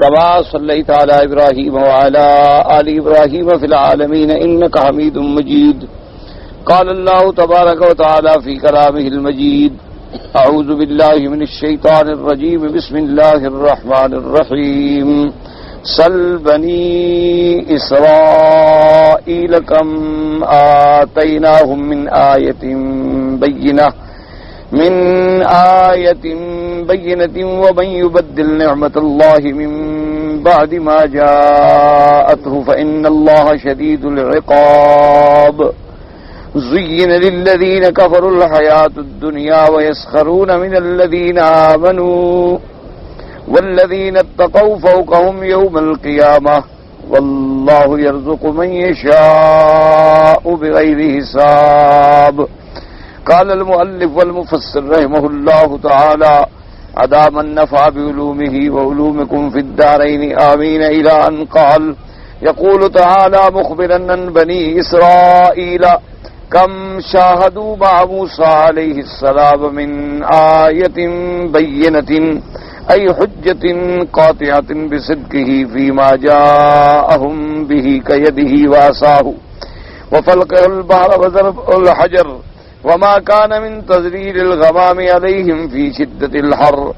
كما صليت على إبراهيم وعلى آل إبراهيم في العالمين إنك حميد مجيد. قال الله تبارك وتعالى في كلامه المجيد: أعوذ بالله من الشيطان الرجيم. بسم الله الرحمن الرحيم. سل بني إسرائيل كم آتيناهم من آية بينة ومن يبدل نعمة الله من بعد ما جاءته فإن الله شديد العقاب. زين للذين كفروا الحياة الدنيا ويسخرون من الذين آمنوا والذين اتقوا فوقهم يوم القيامة والله يرزق من يشاء بغير حساب. قال المؤلف والمفسر رحمه الله تعالى: أدام النفع بعلومه وعلومكم في الدارين آمين. إلى أن قال: يقول تعالى مخبرا عن بني إسرائيل كم شاهدوا مع موسى عليه السلام من آية بينة أي حجة قاطعة بصدقه فيما جاءهم به كيده وعصاه وفلقه البحر وضرب الحجر وما كان من تذليل الغمام عليهم في شدة الحر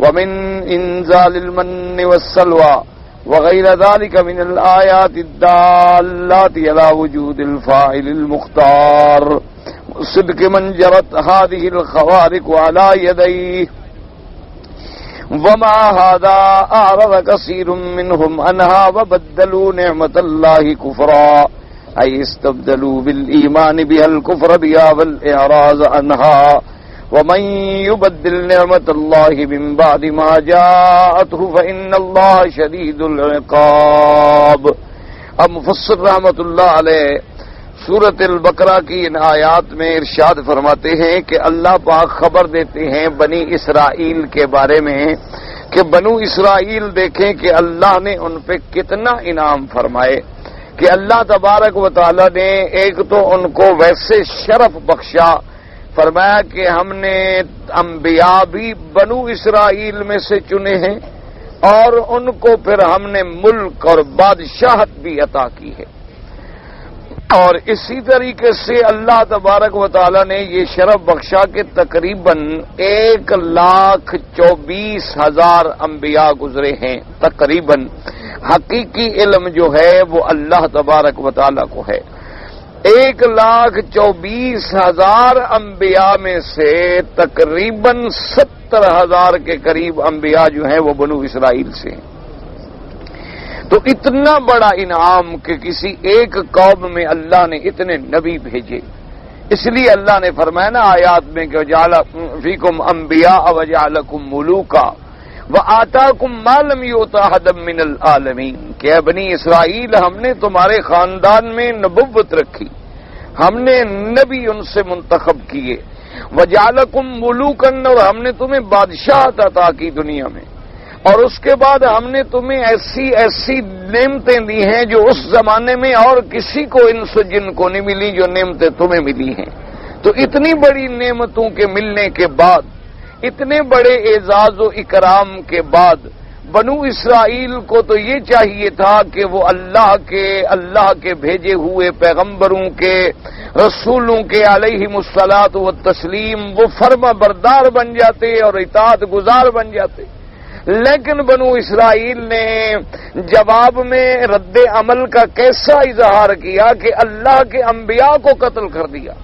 ومن إنزال المن والسلوى وغير ذلك من الآيات الدالات على وجود الفاعل المختار صدق من جرت هذه الخوارق على يديه. ومع هذا أعرض كثير منهم عنها وبدلوا نعمة الله كفرا أي استبدلوا بالإيمان بها الكفر بها والإعراض عنها. ومن يبدل نعمة الله من بعد ما جاءته فإن الله شديد العقاب. اب مفسر رحمۃ اللہ علیہ سورۃ البقرہ کی ان آیات میں ارشاد فرماتے ہیں کہ اللہ پاک خبر دیتے ہیں بنی اسرائیل کے بارے میں کہ بنو اسرائیل دیکھیں کہ اللہ نے ان پہ کتنا انعام فرمائے کہ اللہ تبارک و تعالی نے ایک تو ان کو ویسے شرف بخشا، فرمایا کہ ہم نے انبیاء بھی بنو اسرائیل میں سے چنے ہیں اور ان کو پھر ہم نے ملک اور بادشاہت بھی عطا کی ہے. اور اسی طریقے سے اللہ تبارک و تعالی نے یہ شرف بخشا کہ تقریباً 1,24,000 انبیاء گزرے ہیں. تقریباً حقیقی علم جو ہے وہ اللہ تبارک و تعالی کو ہے. 1,24,000 انبیاء میں سے تقریباً 70,000 کے قریب انبیاء جو ہیں وہ بنو اسرائیل سے ہیں. تو اتنا بڑا انعام کہ کسی ایک قوم میں اللہ نے اتنے نبی بھیجے. اس لیے اللہ نے فرمایا نا آیات میں کہ جعل فیکم انبیاء وجعلکم ملوکا وآتاکم ما لم یؤت احدا من العالمین کہ اے بنی اسرائیل ہم نے تمہارے خاندان میں نبوت رکھی، ہم نے نبی ان سے منتخب کیے، وجعلکم ملوکا اور ہم نے تمہیں بادشاہت عطا کی دنیا میں، اور اس کے بعد ہم نے تمہیں ایسی ایسی نعمتیں دی ہیں جو اس زمانے میں اور کسی کو انس و جن کو نہیں ملی جو نعمتیں تمہیں ملی ہیں. تو اتنی بڑی نعمتوں کے ملنے کے بعد، اتنے بڑے اعزاز و اکرام کے بعد بنو اسرائیل کو تو یہ چاہیے تھا کہ وہ اللہ کے بھیجے ہوئے پیغمبروں کے رسولوں کے علیہم الصلاۃ والتسلیم وہ فرما بردار بن جاتے اور اطاعت گزار بن جاتے. لیکن بنو اسرائیل نے جواب میں رد عمل کا کیسا اظہار کیا کہ اللہ کے انبیاء کو قتل کر دیا.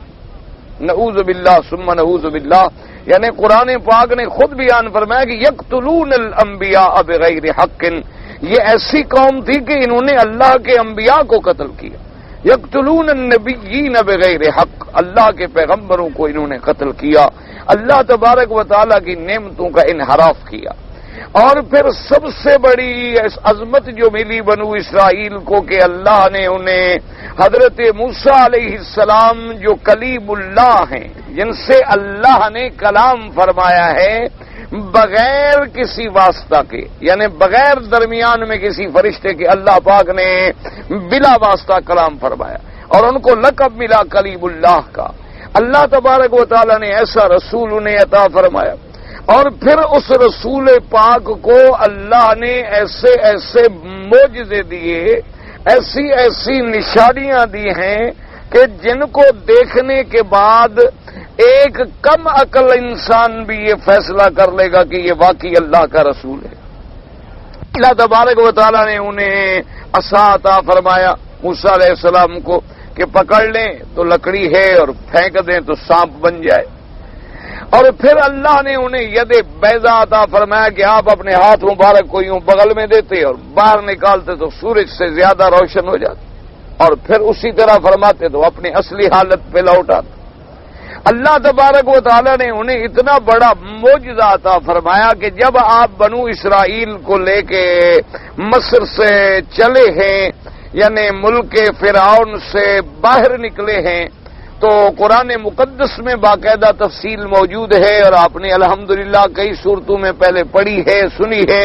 نعوذ باللہ ثم نعوذ باللہ. یعنی قرآن پاک نے خود بیان فرمایا کہ یقتلون الانبیاء بغیر حق، یہ ایسی قوم تھی کہ انہوں نے اللہ کے انبیاء کو قتل کیا. یقتلون النبیین بغیر حق، اللہ کے پیغمبروں کو انہوں نے قتل کیا، اللہ تبارک و تعالیٰ کی نعمتوں کا انحراف کیا. اور پھر سب سے بڑی عظمت جو ملی بنو اسرائیل کو کہ اللہ نے انہیں حضرت موسیٰ علیہ السلام جو کلیم اللہ ہیں، جن سے اللہ نے کلام فرمایا ہے بغیر کسی واسطہ کے، یعنی بغیر درمیان میں کسی فرشتے کے اللہ پاک نے بلا واسطہ کلام فرمایا اور ان کو لقب ملا کلیم اللہ کا. اللہ تبارک و تعالیٰ نے ایسا رسول انہیں عطا فرمایا. اور پھر اس رسول پاک کو اللہ نے ایسے ایسے معجزے دیے، ایسی ایسی نشانیاں دی ہیں کہ جن کو دیکھنے کے بعد ایک کم عقل انسان بھی یہ فیصلہ کر لے گا کہ یہ واقعی اللہ کا رسول ہے۔ اللہ تبارک و تعالیٰ نے انہیں عصا عطا فرمایا موسیٰ علیہ السلام کو کہ پکڑ لیں تو لکڑی ہے اور پھینک دیں تو سانپ بن جائے، اور پھر اللہ نے انہیں ید بیضا عطا فرمایا کہ آپ اپنے ہاتھ مبارک کو یوں بغل میں دیتے اور باہر نکالتے تو سورج سے زیادہ روشن ہو جاتے، اور پھر اسی طرح فرماتے تو اپنی اصلی حالت پہ لوٹ آتے۔ اللہ تبارک و تعالیٰ نے انہیں اتنا بڑا معجزہ عطا فرمایا کہ جب آپ بنو اسرائیل کو لے کے مصر سے چلے ہیں، یعنی ملک فرعون سے باہر نکلے ہیں، تو قرآن مقدس میں باقاعدہ تفصیل موجود ہے، اور آپ نے الحمدللہ کئی صورتوں میں پہلے پڑھی ہے، سنی ہے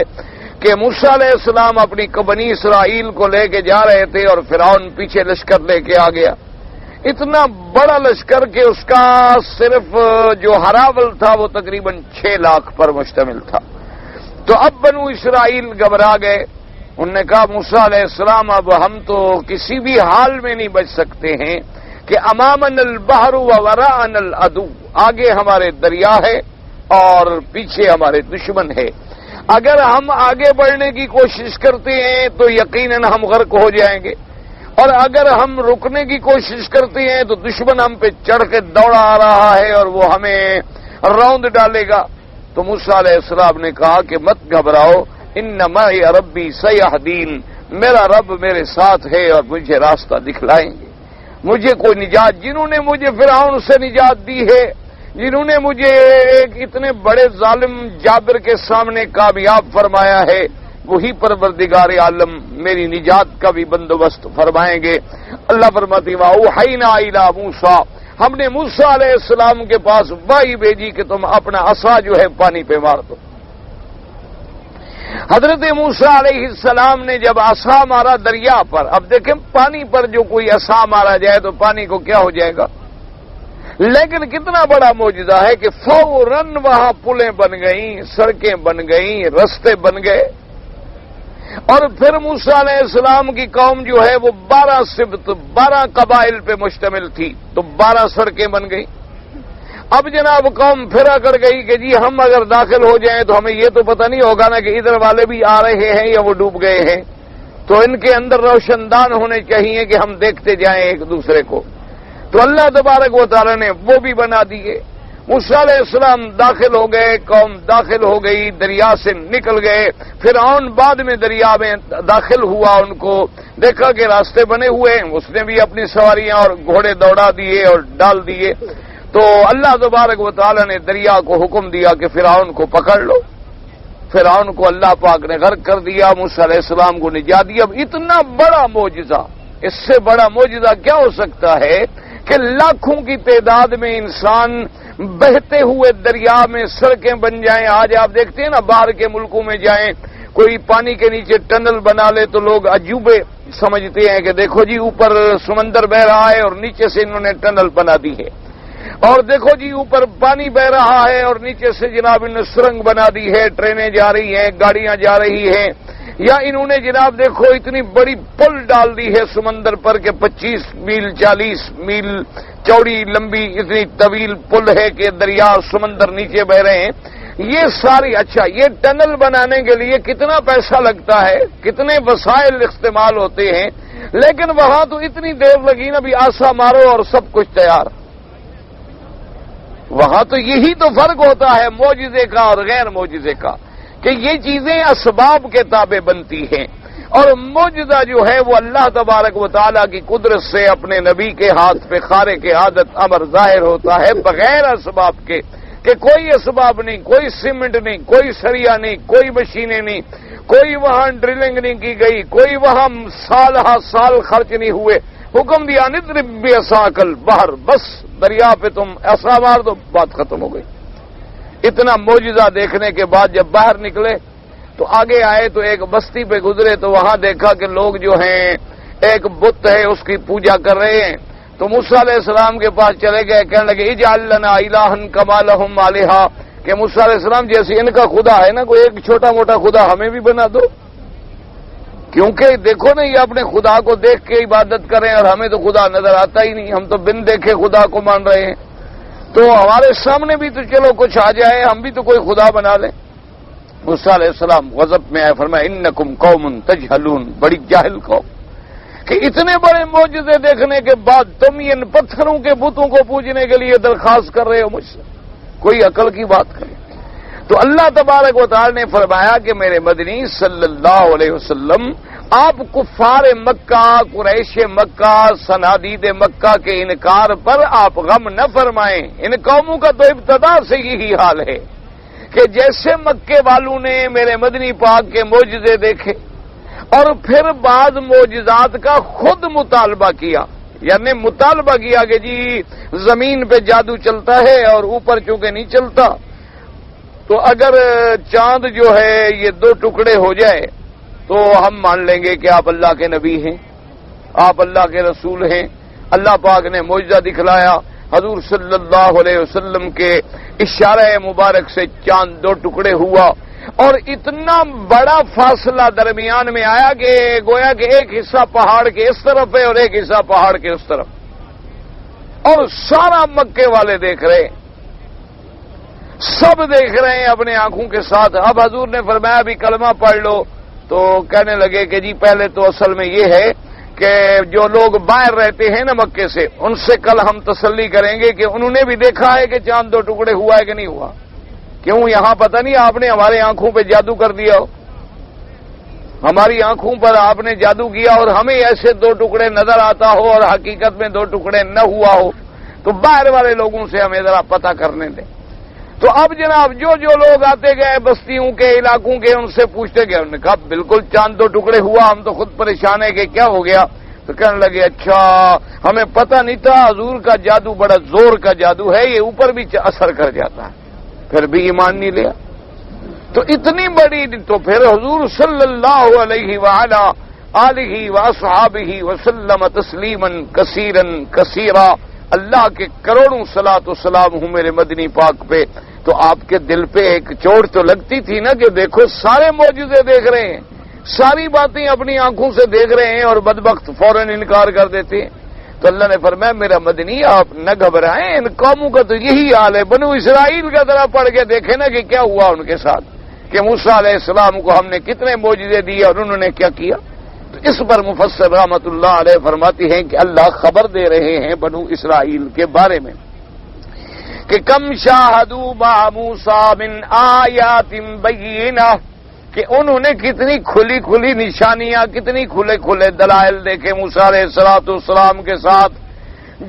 کہ موسیٰ علیہ السلام اپنی بنی اسرائیل کو لے کے جا رہے تھے اور فرعون پیچھے لشکر لے کے آ گیا، اتنا بڑا لشکر کہ اس کا صرف جو ہراول تھا وہ تقریباً 6 لاکھ پر مشتمل تھا۔ تو اب بنو اسرائیل گھبرا گئے، انہوں نے کہا موسیٰ علیہ السلام اب ہم تو کسی بھی حال میں نہیں بچ سکتے ہیں کہ امامنا البحر ووراءنا العدو، آگے ہمارے دریا ہے اور پیچھے ہمارے دشمن ہے، اگر ہم آگے بڑھنے کی کوشش کرتے ہیں تو یقیناً ہم غرق ہو جائیں گے، اور اگر ہم رکنے کی کوشش کرتے ہیں تو دشمن ہم پہ چڑھ کے دوڑا آ رہا ہے اور وہ ہمیں روند ڈالے گا۔ تو موسیٰ علیہ السلام نے کہا کہ مت گھبراؤ، ان معی ربی سیہدین، میرا رب میرے ساتھ ہے اور مجھے راستہ دکھلائیں گے، مجھے کوئی نجات، جنہوں نے مجھے فرعون سے نجات دی ہے، جنہوں نے مجھے ایک اتنے بڑے ظالم جابر کے سامنے کامیاب فرمایا ہے، وہی پروردگار عالم میری نجات کا بھی بندوبست فرمائیں گے۔ اللہ فرماتی وَأَوْحَيْنَا إِلَىٰ مُوسَىٰ، ہم نے موسیٰ علیہ السلام کے پاس وحی بھیجی کہ تم اپنا عصا جو ہے پانی پہ مار دو۔ حضرت موسیٰ علیہ السلام نے جب عصا مارا دریا پر، اب دیکھیں پانی پر جو کوئی عصا مارا جائے تو پانی کو کیا ہو جائے گا، لیکن کتنا بڑا معجزہ ہے کہ فوراً وہاں پلیں بن گئیں، سڑکیں بن گئیں، رستے بن گئے، اور پھر موسیٰ علیہ السلام کی قوم جو ہے وہ 12 سبط 12 قبائل پہ مشتمل تھی، تو 12 سڑکیں بن گئیں۔ اب جناب قوم پھر اکڑ گئی کہ جی ہم اگر داخل ہو جائیں تو ہمیں یہ تو پتہ نہیں ہوگا نا کہ ادھر والے بھی آ رہے ہیں یا وہ ڈوب گئے ہیں، تو ان کے اندر روشن دان ہونے چاہیے کہ ہم دیکھتے جائیں ایک دوسرے کو۔ تو اللہ تبارک و تعالی نے وہ بھی بنا دیے۔ موسیٰ علیہ السلام داخل ہو گئے، قوم داخل ہو گئی، دریا سے نکل گئے، فرعون بعد میں دریا میں داخل ہوا، ان کو دیکھا کہ راستے بنے ہوئے ہیں، اس نے بھی اپنی سواریاں اور گھوڑے دوڑا دیے اور ڈال دیے۔ تو اللہ تبارک و تعالی نے دریا کو حکم دیا کہ فرعون کو پکڑ لو، فرعون کو اللہ پاک نے غرق کر دیا، موسیٰ علیہ السلام کو نجات دی۔ اب اتنا بڑا معجزہ، اس سے بڑا معجزہ کیا ہو سکتا ہے کہ لاکھوں کی تعداد میں انسان بہتے ہوئے دریا میں سڑکیں بن جائیں۔ آج آپ دیکھتے ہیں نا باہر کے ملکوں میں جائیں، کوئی پانی کے نیچے ٹنل بنا لے تو لوگ عجوبے سمجھتے ہیں کہ دیکھو جی اوپر سمندر بہ رہا ہے اور نیچے سے انہوں نے ٹنل بنا دی ہے، اور دیکھو جی اوپر پانی بہ رہا ہے اور نیچے سے جناب انہوں نے سرنگ بنا دی ہے، ٹرینیں جا رہی ہیں، گاڑیاں جا رہی ہیں، یا انہوں نے جناب دیکھو اتنی بڑی پل ڈال دی ہے سمندر پر کہ 25 میل 40 میل چوڑی لمبی اتنی طویل پل ہے کہ دریا سمندر نیچے بہ رہے ہیں۔ یہ ساری، اچھا یہ ٹنل بنانے کے لیے کتنا پیسہ لگتا ہے، کتنے وسائل استعمال ہوتے ہیں، لیکن وہاں تو اتنی دیر لگی نا بھی آسا مارو اور سب کچھ تیار۔ وہاں تو یہی تو فرق ہوتا ہے معجزے کا اور غیر معجزے کا، کہ یہ چیزیں اسباب کے تابع بنتی ہیں، اور معجزہ جو ہے وہ اللہ تبارک و تعالیٰ کی قدرت سے اپنے نبی کے ہاتھ پہ خارق عادت امر ظاہر ہوتا ہے بغیر اسباب کے، کہ کوئی اسباب نہیں، کوئی سیمنٹ نہیں، کوئی سریا نہیں، کوئی مشینیں نہیں، کوئی وہاں ڈرلنگ نہیں کی گئی، کوئی وہاں سال ہا سال خرچ نہیں ہوئے، حکم دیا نضرب بعصاک البحر، بس دریا پہ تم عصا مار دو، بات ختم ہو گئی۔ اتنا معجزہ دیکھنے کے بعد جب باہر نکلے تو آگے آئے تو ایک بستی پہ گزرے تو وہاں دیکھا کہ لوگ جو ہیں ایک بت ہے اس کی پوجا کر رہے ہیں، تو موسیٰ علیہ السلام کے پاس چلے گئے، کہنے لگے اجعل لنا الہا کما لہم آلہہ، کہ موسیٰ علیہ السلام جیسے ان کا خدا ہے نا، کوئی ایک چھوٹا موٹا خدا ہمیں بھی بنا دو، کیونکہ دیکھو نا یہ اپنے خدا کو دیکھ کے عبادت کریں اور ہمیں تو خدا نظر آتا ہی نہیں، ہم تو بن دیکھے خدا کو مان رہے ہیں، تو ہمارے سامنے بھی تو چلو کچھ آ جائے، ہم بھی تو کوئی خدا بنا لیں۔ موسیٰ علیہ السلام غضب میں آئے، فرمایا انکم قوم تجہلون، بڑی جاہل قوم، کہ اتنے بڑے معجزے دیکھنے کے بعد تم ان پتھروں کے بتوں کو پوجنے کے لیے درخواست کر رہے ہو مجھ سے، کوئی عقل کی بات کرے۔ تو اللہ تبارک و تعالی نے فرمایا کہ میرے مدنی صلی اللہ علیہ وسلم، آپ کفار مکہ، قریش مکہ، صنادید مکہ کے انکار پر آپ غم نہ فرمائیں۔ ان قوموں کا تو ابتدا سے یہی حال ہے کہ جیسے مکے والوں نے میرے مدنی پاک کے معجزے دیکھے اور پھر بعض معجزات کا خود مطالبہ کیا، یعنی مطالبہ کیا کہ جی زمین پہ جادو چلتا ہے اور اوپر چونکہ نہیں چلتا، تو اگر چاند جو ہے یہ دو ٹکڑے ہو جائے تو ہم مان لیں گے کہ آپ اللہ کے نبی ہیں، آپ اللہ کے رسول ہیں۔ اللہ پاک نے معجزہ دکھلایا، حضور صلی اللہ علیہ وسلم کے اشارہ مبارک سے چاند دو ٹکڑے ہوا، اور اتنا بڑا فاصلہ درمیان میں آیا کہ گویا کہ ایک حصہ پہاڑ کے اس طرف ہے اور ایک حصہ پہاڑ کے اس طرف، اور سارا مکے والے دیکھ رہے ہیں، سب دیکھ رہے ہیں اپنے آنکھوں کے ساتھ۔ اب حضور نے فرمایا ابھی کلمہ پڑھ لو، تو کہنے لگے کہ جی پہلے تو اصل میں یہ ہے کہ جو لوگ باہر رہتے ہیں نا مکے سے، ان سے کل ہم تسلی کریں گے کہ انہوں نے بھی دیکھا ہے کہ چاند دو ٹکڑے ہوا ہے کہ نہیں ہوا۔ کیوں یہاں پتہ نہیں آپ نے ہمارے آنکھوں پہ جادو کر دیا ہو، ہماری آنکھوں پر آپ نے جادو کیا اور ہمیں ایسے دو ٹکڑے نظر آتا ہو اور حقیقت میں دو ٹکڑے نہ ہوا ہو، تو باہر والے لوگوں سے ہمیں ذرا پتہ کرنے دیں۔ تو اب جناب جو لوگ آتے گئے بستیوں کے علاقوں کے، ان سے پوچھتے گئے، انہوں نے کہا بالکل چاند دو ٹکڑے ہوا، ہم تو خود پریشان ہے کہ کیا ہو گیا۔ تو کہنے لگے اچھا ہمیں پتہ نہیں تھا، حضور کا جادو بڑا زور کا جادو ہے، یہ اوپر بھی اثر کر جاتا ہے، پھر بھی ایمان نہیں لیا۔ تو اتنی بڑی، تو پھر حضور صلی اللہ علیہ وآلہ آلہ واصحابہ وسلم تسلیما کثیرا کثیرا، اللہ کے کروڑوں صلاۃ و سلام ہوں میرے مدنی پاک پہ۔ تو آپ کے دل پہ ایک چوٹ تو لگتی تھی نا کہ دیکھو سارے معجزے دیکھ رہے ہیں، ساری باتیں اپنی آنکھوں سے دیکھ رہے ہیں اور بدبخت فوراً انکار کر دیتے ہیں۔ تو اللہ نے فرمایا میرا مدنی آپ نہ گھبرائیں، ان قوموں کا تو یہی حال ہے، بنو اسرائیل کا ذرا پڑھ کے دیکھیں نا کہ کیا ہوا ان کے ساتھ، کہ موسیٰ علیہ السلام کو ہم نے کتنے معجزے دیے اور انہوں نے کیا کیا۔ تو اس پر مفسر رحمۃ اللہ علیہ فرماتی ہیں کہ اللہ خبر دے رہے ہیں بنو اسرائیل کے بارے میں کہ کم شاہدوا مع موسیٰ من آیات بینہ، کہ انہوں نے کتنی کھلی کھلی نشانیاں، کتنی کھلے کھلے دلائل دیکھے موسیٰ علیہ السلام کے ساتھ،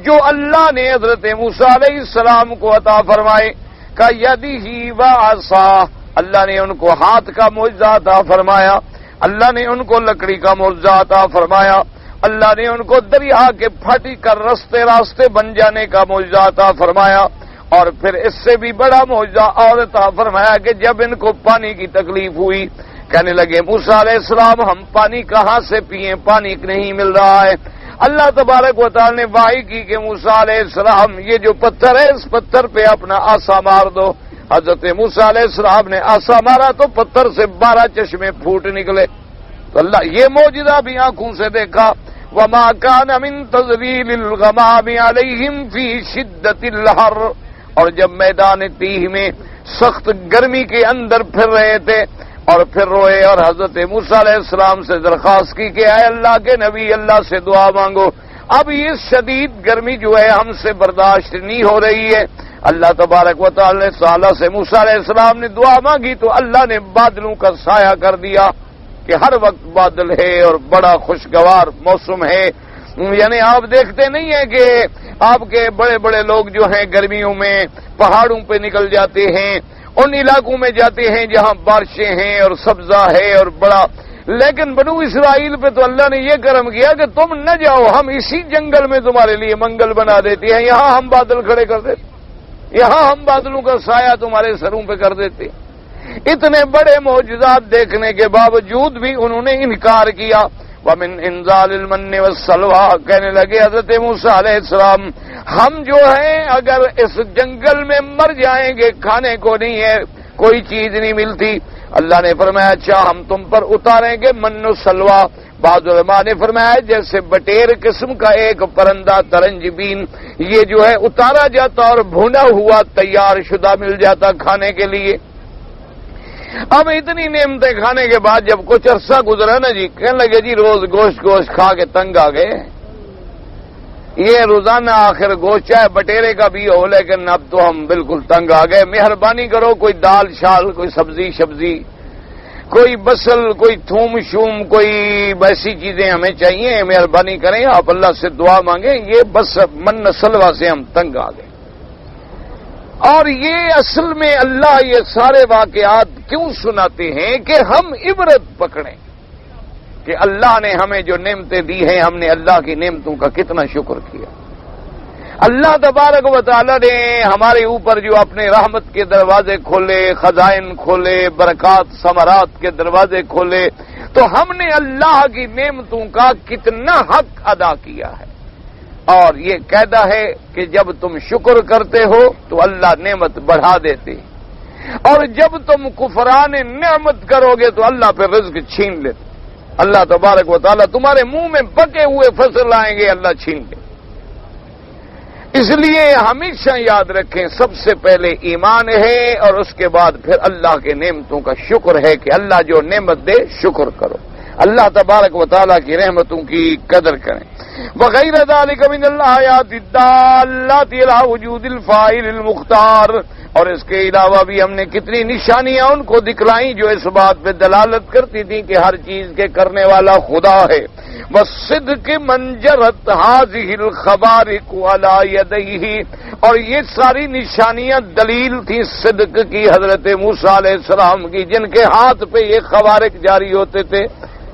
جو اللہ نے حضرت موسیٰ علیہ السلام کو عطا فرمائے۔ کا یدہ وعصا، اللہ نے ان کو ہاتھ کا معجزہ عطا فرمایا، اللہ نے ان کو لکڑی کا معجزہ عطا فرمایا، اللہ نے ان کو دریا کے پھٹ کر راستے بن جانے کا معجزہ عطا فرمایا، اور پھر اس سے بھی بڑا معجزہ اور عطا فرمایا کہ جب ان کو پانی کی تکلیف ہوئی، کہنے لگے موسیٰ علیہ السلام ہم پانی کہاں سے پئیں، پانی نہیں مل رہا ہے۔ اللہ تبارک و تعالی نے وحی کی کہ موسیٰ علیہ السلام یہ جو پتھر ہے اس پتھر پہ اپنا عصا مار دو۔ حضرت موسیٰ علیہ السلام نے عصا مارا تو پتھر سے 12 چشمے پھوٹ نکلے۔ تو اللہ یہ معجزہ بھی آنکھوں سے دیکھا۔ وما كان من تظليل الغمام عليهم في شدة الحر، اور جب میدان تیہ میں سخت گرمی کے اندر پھر رہے تھے اور پھر روئے اور حضرت موسیٰ علیہ السلام سے درخواست کی کہ اے اللہ کے نبی اللہ سے دعا مانگو، اب یہ شدید گرمی جو ہے ہم سے برداشت نہیں ہو رہی ہے۔ اللہ تبارک و تعالی سے موسیٰ علیہ السلام نے دعا مانگی تو اللہ نے بادلوں کا سایہ کر دیا کہ ہر وقت بادل ہے اور بڑا خوشگوار موسم ہے۔ یعنی آپ دیکھتے نہیں ہیں کہ آپ کے بڑے بڑے لوگ جو ہیں گرمیوں میں پہاڑوں پہ نکل جاتے ہیں، ان علاقوں میں جاتے ہیں جہاں بارشیں ہیں اور سبزہ ہے اور بڑا، لیکن بنو اسرائیل پہ تو اللہ نے یہ کرم کیا کہ تم نہ جاؤ، ہم اسی جنگل میں تمہارے لیے منگل بنا دیتے ہیں، یہاں ہم بادل کھڑے کر دیتے، یہاں ہم بادلوں کا سایہ تمہارے سروں پہ کر دیتے۔ اتنے بڑے معجزات دیکھنے کے باوجود بھی انہوں نے انکار کیا۔ وَمِنْ إِنزَالِ الْمَنِّ وَالسَّلْوَىٰ، کہنے لگے حضرت موسیٰ علیہ السلام ہم جو ہیں اگر اس جنگل میں مر جائیں گے، کھانے کو نہیں ہے، کوئی چیز نہیں ملتی، اللہ نے فرمایا اچھا ہم تم پر اتاریں گے من و سلوا۔ بعض علماء نے فرمایا جیسے بٹیر قسم کا ایک پرندہ ترنجبین، یہ جو ہے اتارا جاتا اور بھونا ہوا تیار شدہ مل جاتا کھانے کے لیے۔ اب اتنی نعمتیں کھانے کے بعد جب کچھ عرصہ گزرا نا جی، کہنے لگے جی روز گوشت کھا کے تنگ آ گئے، یہ روزانہ آخر گوشت چاہے بٹیرے کا بھی ہو، لیکن اب تو ہم بالکل تنگ آ گئے، مہربانی کرو کوئی دال شال، کوئی سبزی، کوئی بصل، کوئی تھوم شوم، کوئی ویسی چیزیں ہمیں چاہیے، مہربانی کریں آپ اللہ سے دعا مانگیں، یہ بس من سلوا سے ہم تنگ آ گئے۔ اور یہ اصل میں اللہ یہ سارے واقعات کیوں سناتے ہیں کہ ہم عبرت پکڑیں کہ اللہ نے ہمیں جو نعمتیں دی ہیں، ہم نے اللہ کی نعمتوں کا کتنا شکر کیا۔ اللہ تبارک و تعالی نے ہمارے اوپر جو اپنے رحمت کے دروازے کھولے، خزائن کھولے، برکات ثمرات کے دروازے کھولے، تو ہم نے اللہ کی نعمتوں کا کتنا حق ادا کیا ہے۔ اور یہ قاعدہ ہے کہ جب تم شکر کرتے ہو تو اللہ نعمت بڑھا دیتے، اور جب تم کفران نعمت کرو گے تو اللہ پہ رزق چھین لیتے۔ اللہ تبارک و تعالیٰ تمہارے منہ میں پکے ہوئے فصل لائیں گے، اللہ چھین لے۔ اس لیے ہمیشہ یاد رکھیں سب سے پہلے ایمان ہے، اور اس کے بعد پھر اللہ کے نعمتوں کا شکر ہے کہ اللہ جو نعمت دے شکر کرو، اللہ تبارک و تعالیٰ کی رحمتوں کی قدر کریں۔ وغیر ذالک من الآیات الدالات علی وجود الفاعل المختار، اور اس کے علاوہ بھی ہم نے کتنی نشانیاں ان کو دکھلائیں جو اس بات پہ دلالت کرتی تھیں کہ ہر چیز کے کرنے والا خدا ہے۔ وَالصِّدْقِ مَنْجَرَتْ هَٰذِهِ الْخَوَارِقُ عَلَىٰ يَدَيْهِ، اور یہ ساری نشانیاں دلیل تھی صدق کی حضرت موسیٰ علیہ السلام کی، جن کے ہاتھ پہ یہ خوارق جاری ہوتے تھے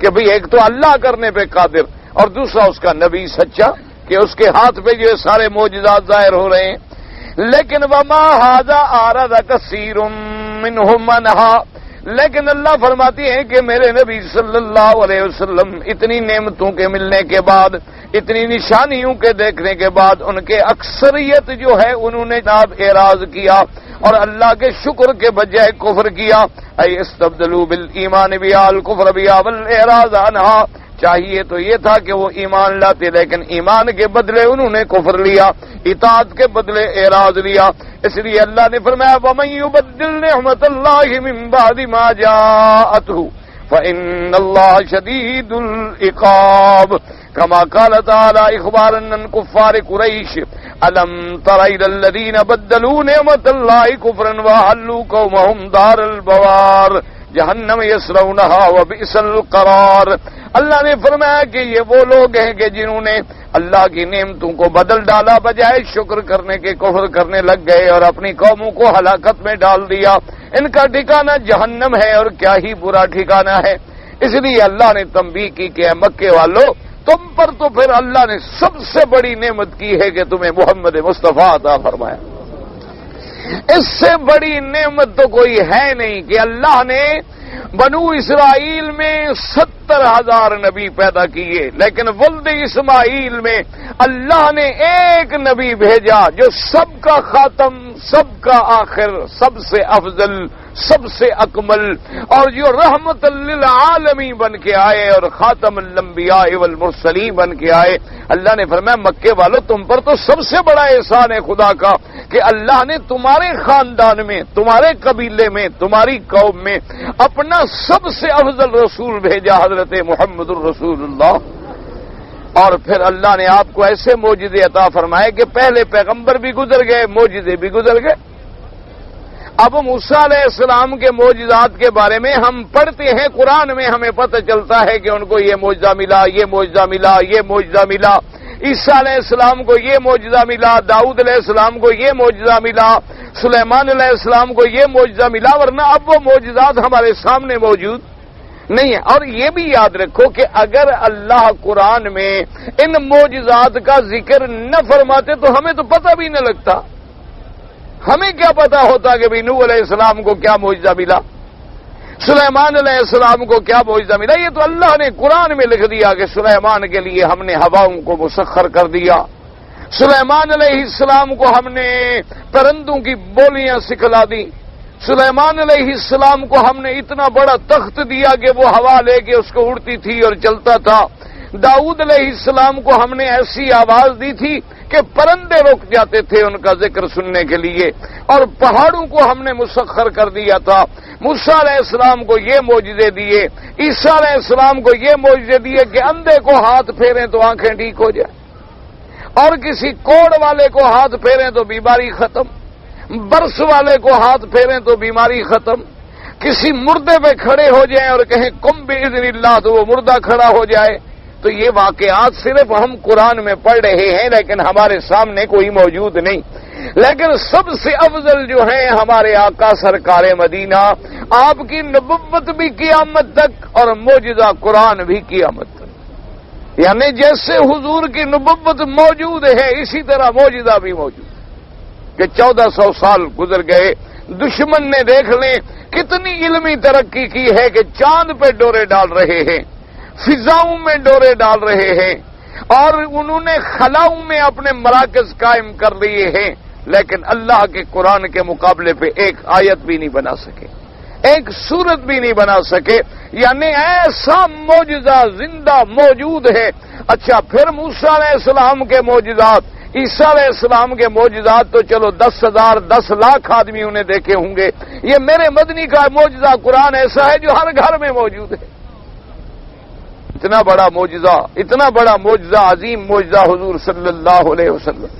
کہ بھئی ایک تو اللہ کرنے پہ قادر، اور دوسرا اس کا نبی سچا کہ اس کے ہاتھ پہ جو سارے معجزات ظاہر ہو رہے ہیں۔ لیکن وما هذا اعرض كثير منهم عنها، لیکن اللہ فرماتی ہیں کہ میرے نبی صلی اللہ علیہ وسلم اتنی نعمتوں کے ملنے کے بعد، اتنی نشانیوں کے دیکھنے کے بعد، ان کے اکثریت جو ہے انہوں نے جناب اعراض کیا اور اللہ کے شکر کے بجائے کفر کیا۔ اے استبدلوا بالایمان بها الكفر بها والاعراض عنها، چاہیے تو یہ تھا کہ وہ ایمان لاتے، لیکن ایمان کے بدلے انہوں نے کفر لیا، اطاعت کے بدلے اعراض لیا۔ اس لیے اللہ نے فرمایا وَمَن يُبَدِّلْ نِعْمَةَ اللَّهِ مِن بَعْدِ مَا جَاءَتْهُ فَإِنَّ اللَّهَ شَدِيدُ الْعِقَابِ، كما قال تعالى إخبارا عن كفار قريش ألم تر إلى الذين بدلوا نعمة الله كفرا وأحلوا قومهم دار البوار جہنم یصلونها وبئس القرار۔ اللہ نے فرمایا کہ یہ وہ لوگ ہیں کہ جنہوں نے اللہ کی نعمتوں کو بدل ڈالا، بجائے شکر کرنے کے کفر کرنے لگ گئے اور اپنی قوموں کو ہلاکت میں ڈال دیا۔ ان کا ٹھکانہ جہنم ہے، اور کیا ہی برا ٹھکانہ ہے۔ اس لیے اللہ نے تنبیہ کی کہ اے مکے والو، تم پر تو پھر اللہ نے سب سے بڑی نعمت کی ہے کہ تمہیں محمد مصطفیٰ عطا فرمایا۔ اس سے بڑی نعمت تو کوئی ہے نہیں کہ اللہ نے بنو اسرائیل میں 70,000 نبی پیدا کیے، لیکن ولد اسماعیل میں اللہ نے ایک نبی بھیجا جو سب کا خاتم، سب کا آخر، سب سے افضل، سب سے اکمل، اور جو رحمت للعالمین بن کے آئے اور خاتم الانبیاء والمرسلین بن کے آئے۔ اللہ نے فرمایا مکے والو، تم پر تو سب سے بڑا احسان ہے خدا کا کہ اللہ نے تمہارے خاندان میں، تمہارے قبیلے میں، تمہاری قوم میں اپنا سب سے افضل رسول بھیجا، حضرت محمد الرسول اللہ۔ اور پھر اللہ نے آپ کو ایسے معجزے عطا فرمائے کہ پہلے پیغمبر بھی گزر گئے، معجزے بھی گزر گئے۔ اب موسیٰ علیہ السلام کے معجزات کے بارے میں ہم پڑھتے ہیں قرآن میں، ہمیں پتہ چلتا ہے کہ ان کو یہ معجزہ ملا، یہ معجزہ ملا، یہ معجزہ ملا۔ عیسیٰ علیہ السلام کو یہ معجزہ ملا، داؤد علیہ السلام کو یہ معجزہ ملا، سلیمان علیہ السلام کو یہ معجزہ ملا، ورنہ اب وہ معجزات ہمارے سامنے موجود نہیں ہے۔ اور یہ بھی یاد رکھو کہ اگر اللہ قرآن میں ان معجزات کا ذکر نہ فرماتے تو ہمیں تو پتہ بھی نہ لگتا۔ ہمیں کیا پتا ہوتا کہ بھی نوح علیہ السلام کو کیا معجزہ ملا، سلیمان علیہ السلام کو کیا معجزہ ملا۔ یہ تو اللہ نے قرآن میں لکھ دیا کہ سلیمان کے لیے ہم نے ہواؤں کو مسخر کر دیا، سلیمان علیہ السلام کو ہم نے پرندوں کی بولیاں سکھلا دی. سلیمان علیہ السلام کو ہم نے اتنا بڑا تخت دیا کہ وہ ہوا لے کے اس کو اڑتی تھی اور چلتا تھا. داؤد علیہ السلام کو ہم نے ایسی آواز دی تھی کہ پرندے رک جاتے تھے ان کا ذکر سننے کے لیے. اور پہاڑوں کو ہم نے مسخر کر دیا تھا. موسیٰ علیہ السلام کو یہ معجزے دیے. عیسیٰ علیہ السلام کو یہ معجزے دیے کہ اندھے کو ہاتھ پھیریں تو آنکھیں ٹھیک ہو جائیں, اور کسی کوڑ والے کو ہاتھ پھیریں تو بیماری ختم, برس والے کو ہاتھ پھیریں تو بیماری ختم, کسی مردے پہ کھڑے ہو جائیں اور کہیں قم بإذن اللہ تو وہ مردہ کھڑا ہو جائے. تو یہ واقعات صرف ہم قرآن میں پڑھ رہے ہیں لیکن ہمارے سامنے کوئی موجود نہیں. لیکن سب سے افضل جو ہیں ہمارے آقا سرکار مدینہ, آپ کی نبوت بھی قیامت تک اور معجزہ قرآن بھی قیامت تک. یعنی جیسے حضور کی نبوت موجود ہے اسی طرح معجزہ بھی موجود کہ 1400 سال گزر گئے. دشمن نے دیکھ لیں کتنی علمی ترقی کی ہے کہ چاند پہ ڈورے ڈال رہے ہیں, فضاؤں میں ڈورے ڈال رہے ہیں, اور انہوں نے خلاؤں میں اپنے مراکز قائم کر لیے ہیں, لیکن اللہ کے قرآن کے مقابلے پہ ایک آیت بھی نہیں بنا سکے, ایک سورت بھی نہیں بنا سکے. یعنی ایسا معجزہ زندہ موجود ہے. اچھا پھر موسیٰ علیہ السلام کے معجزات, عیسیٰ علیہ السلام کے معجزات تو چلو 10,000 10 لاکھ آدمیوں نے دیکھے ہوں گے. یہ میرے مدنی کا معجزہ قرآن ایسا ہے جو ہر گھر میں موجود ہے. اتنا بڑا معجزہ, اتنا بڑا معجزہ, عظیم معجزہ حضور صلی اللہ علیہ وسلم.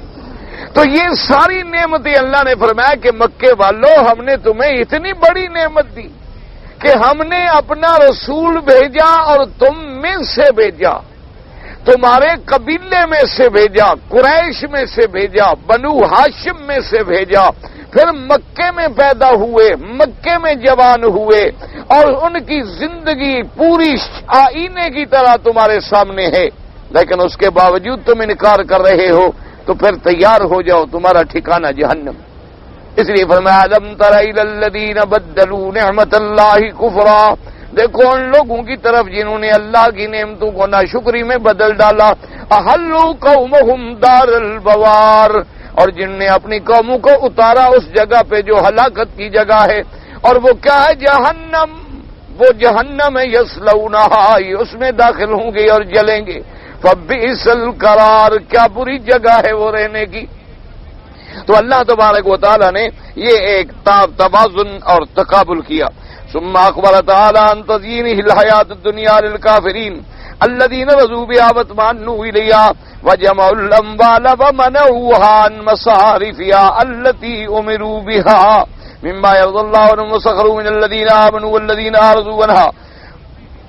تو یہ ساری نعمتیں اللہ نے فرمایا کہ مکے والوں ہم نے تمہیں اتنی بڑی نعمت دی کہ ہم نے اپنا رسول بھیجا اور تم میں سے بھیجا, تمہارے قبیلے میں سے بھیجا, قریش میں سے بھیجا, بنو ہاشم میں سے بھیجا, پھر مکے میں پیدا ہوئے, مکے میں جوان ہوئے, اور ان کی زندگی پوری آئینے کی طرح تمہارے سامنے ہے, لیکن اس کے باوجود تم انکار کر رہے ہو. تو پھر تیار ہو جاؤ, تمہارا ٹھکانہ جہنم. اس لیے فرمایا الم تر الی الذین بدلوا نعمت اللہ کفرا, دیکھو ان لوگوں کی طرف جنہوں نے اللہ کی نعمتوں کو ناشکری میں بدل ڈالا. احلوا قومہم دار البوار, اور جن نے اپنی قوموں کو اتارا اس جگہ پہ جو ہلاکت کی جگہ ہے, اور وہ کیا ہے جہنم, وہ جہنم ہے. یصلونہا, اس میں داخل ہوں گے اور جلیں گے. فبئس القرار, کیا بری جگہ ہے وہ رہنے کی. تو اللہ تبارک و تعالی نے یہ ایک توازن اور تقابل کیا. ثم اخبر تعالی عن تزیینہ الحیات الدنیا للکافرین الذین رضوا بها واطمأنوا الیہا وجمعوا الاموال ومنعوها عن مصارفها التي امروا بها مما يرضى الله عنهم وسخروا من الذين آمنوا والذين أعرضوا عنها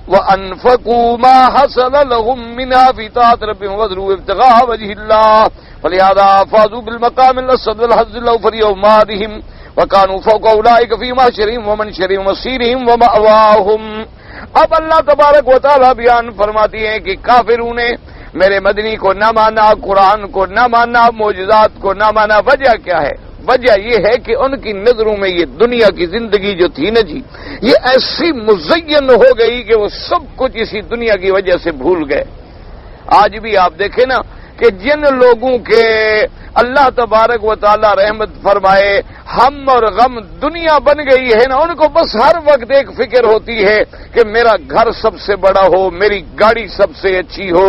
وأنفقوا ما حصل لهم منها في طاعة ربهم وذروا ابتغاء وجه الله فلهذا فازوا بالمقام الأسد والحظ الأوفر يوم مادهم وكانوا فوق أولئك في محشرهم ومنشرهم ومصيرهم ومأواهم. اب اللہ تبارک و تعالی بیان فرماتی ہیں کہ کافروں نے میرے مدنی کو نہ مانا, قرآن کو نہ مانا, معجزات کو نہ مانا. وجہ کیا ہے؟ وجہ یہ ہے کہ ان کی نظروں میں یہ دنیا کی زندگی جو تھی نا جی, یہ ایسی مزین ہو گئی کہ وہ سب کچھ اسی دنیا کی وجہ سے بھول گئے. آج بھی آپ دیکھیں نا کہ جن لوگوں کے اللہ تبارک و تعالی رحمت فرمائے ہم اور غم دنیا بن گئی ہے نا, ان کو بس ہر وقت ایک فکر ہوتی ہے کہ میرا گھر سب سے بڑا ہو, میری گاڑی سب سے اچھی ہو,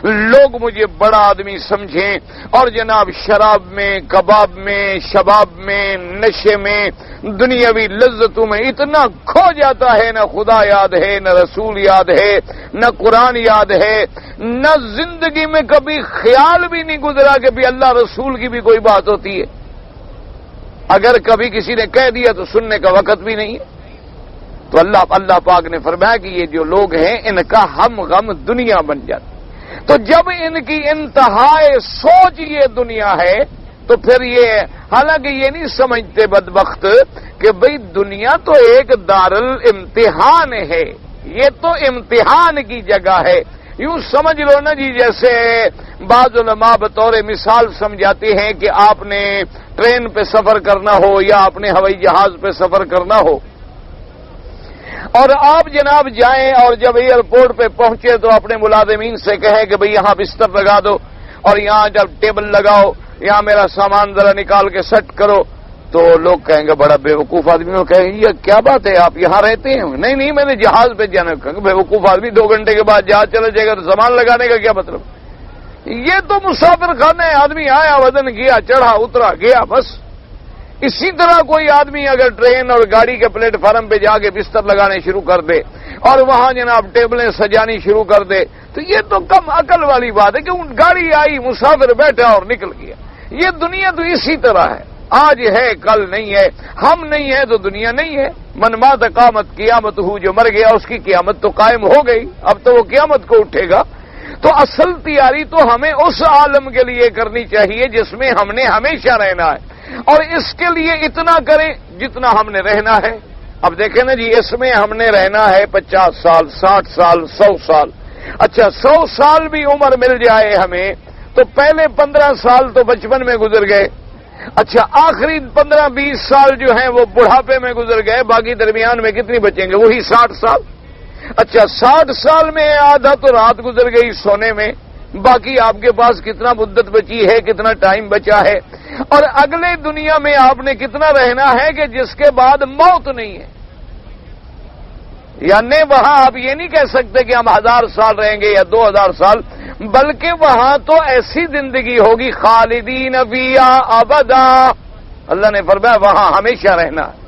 لوگ مجھے بڑا آدمی سمجھیں. اور جناب شراب میں, کباب میں, شباب میں, نشے میں, دنیاوی لذتوں میں اتنا کھو جاتا ہے, نہ خدا یاد ہے, نہ رسول یاد ہے, نہ قرآن یاد ہے, نہ زندگی میں کبھی خیال بھی نہیں گزرا کہ بھی اللہ رسول کی بھی کوئی بات ہوتی ہے. اگر کبھی کسی نے کہہ دیا تو سننے کا وقت بھی نہیں ہے. تو اللہ پاک نے فرمایا کہ یہ جو لوگ ہیں ان کا ہم غم دنیا بن جاتا. تو جب ان کی انتہائی سوچ یہ دنیا ہے تو پھر یہ, حالانکہ یہ نہیں سمجھتے بدبخت کہ بھئی دنیا تو ایک دارالامتحان ہے, یہ تو امتحان کی جگہ ہے. یوں سمجھ لو نا جی, جیسے بعض علماء بطور مثال سمجھاتے ہیں کہ آپ نے ٹرین پہ سفر کرنا ہو یا اپنے ہوائی جہاز پہ سفر کرنا ہو, اور آپ جناب جائیں اور جب ایئرپورٹ پہ پہنچے تو اپنے ملازمین سے کہیں کہ بھئی یہاں بستر لگا دو, اور یہاں جب ٹیبل لگاؤ، یہاں میرا سامان ذرا نکال کے سیٹ کرو، تو لوگ کہیں گے بڑا بیوقوف آدمی ہو، کہیں گے یہ کیا بات ہے آپ یہاں رہتے ہیں؟ نہیں میں نے جہاز پہ جانا ہے۔ کہیں گے بیوقوف آدمی 2 گھنٹے کے بعد جہاز چلا جائے گا تو سامان لگانے کا کیا مطلب؟ یہ تو مسافر خانہ ہے، آدمی آیا، وزن کیا، چڑھا اترا گیا، بس۔ اسی طرح کوئی آدمی اگر ٹرین اور گاڑی کے پلیٹ فارم پہ جا کے بستر لگانے شروع کر دے اور وہاں جناب ٹیبلیں سجانی شروع کر دے، تو یہ تو کم عقل والی بات ہے کہ گاڑی آئی، مسافر بیٹھا اور نکل گیا۔ یہ دنیا تو اسی طرح ہے، آج ہے کل نہیں ہے، ہم نہیں ہے تو دنیا نہیں ہے۔ من مات قامت قیامت ہو، جو مر گیا اس کی قیامت تو قائم ہو گئی، اب تو وہ قیامت کو اٹھے گا۔ تو اصل تیاری تو ہمیں اس عالم کے لیے کرنی چاہیے جس میں ہم نے ہمیشہ رہنا ہے، اور اس کے لیے اتنا کریں جتنا ہم نے رہنا ہے۔ اب دیکھیں نا جی، اس میں ہم نے رہنا ہے 50 سال، 60 سال، 100 سال۔ اچھا 100 سال بھی عمر مل جائے ہمیں تو پہلے 15 سال تو بچپن میں گزر گئے، اچھا آخری 15-20 سال جو ہیں وہ بڑھاپے میں گزر گئے، باقی درمیان میں کتنی بچیں گے؟ وہی 60 سال۔ اچھا 60 سال میں آدھا تو رات گزر گئی سونے میں، باقی آپ کے پاس کتنا مدت بچی ہے، کتنا ٹائم بچا ہے، اور اگلے دنیا میں آپ نے کتنا رہنا ہے کہ جس کے بعد موت نہیں ہے۔ یعنی وہاں آپ یہ نہیں کہہ سکتے کہ ہم 1000 سال رہیں گے یا 2000 سال، بلکہ وہاں تو ایسی زندگی ہوگی خالدین فیہا ابدا، اللہ نے فرمایا وہاں ہمیشہ رہنا ہے۔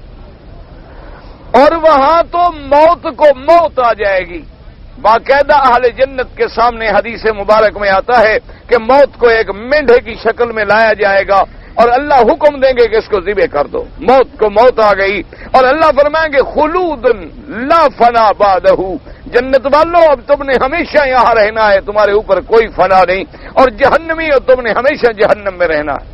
اور وہاں تو موت کو موت آ جائے گی، باقاعدہ اہل جنت کے سامنے حدیث مبارک میں آتا ہے کہ موت کو ایک مینڈھے کی شکل میں لایا جائے گا اور اللہ حکم دیں گے کہ اس کو ذبح کر دو، موت کو موت آ گئی، اور اللہ فرمائیں گے خلود لا فنا بعدہ، جنت والو اب تم نے ہمیشہ یہاں رہنا ہے، تمہارے اوپر کوئی فنا نہیں، اور جہنمی ہو تم نے ہمیشہ جہنم میں رہنا ہے،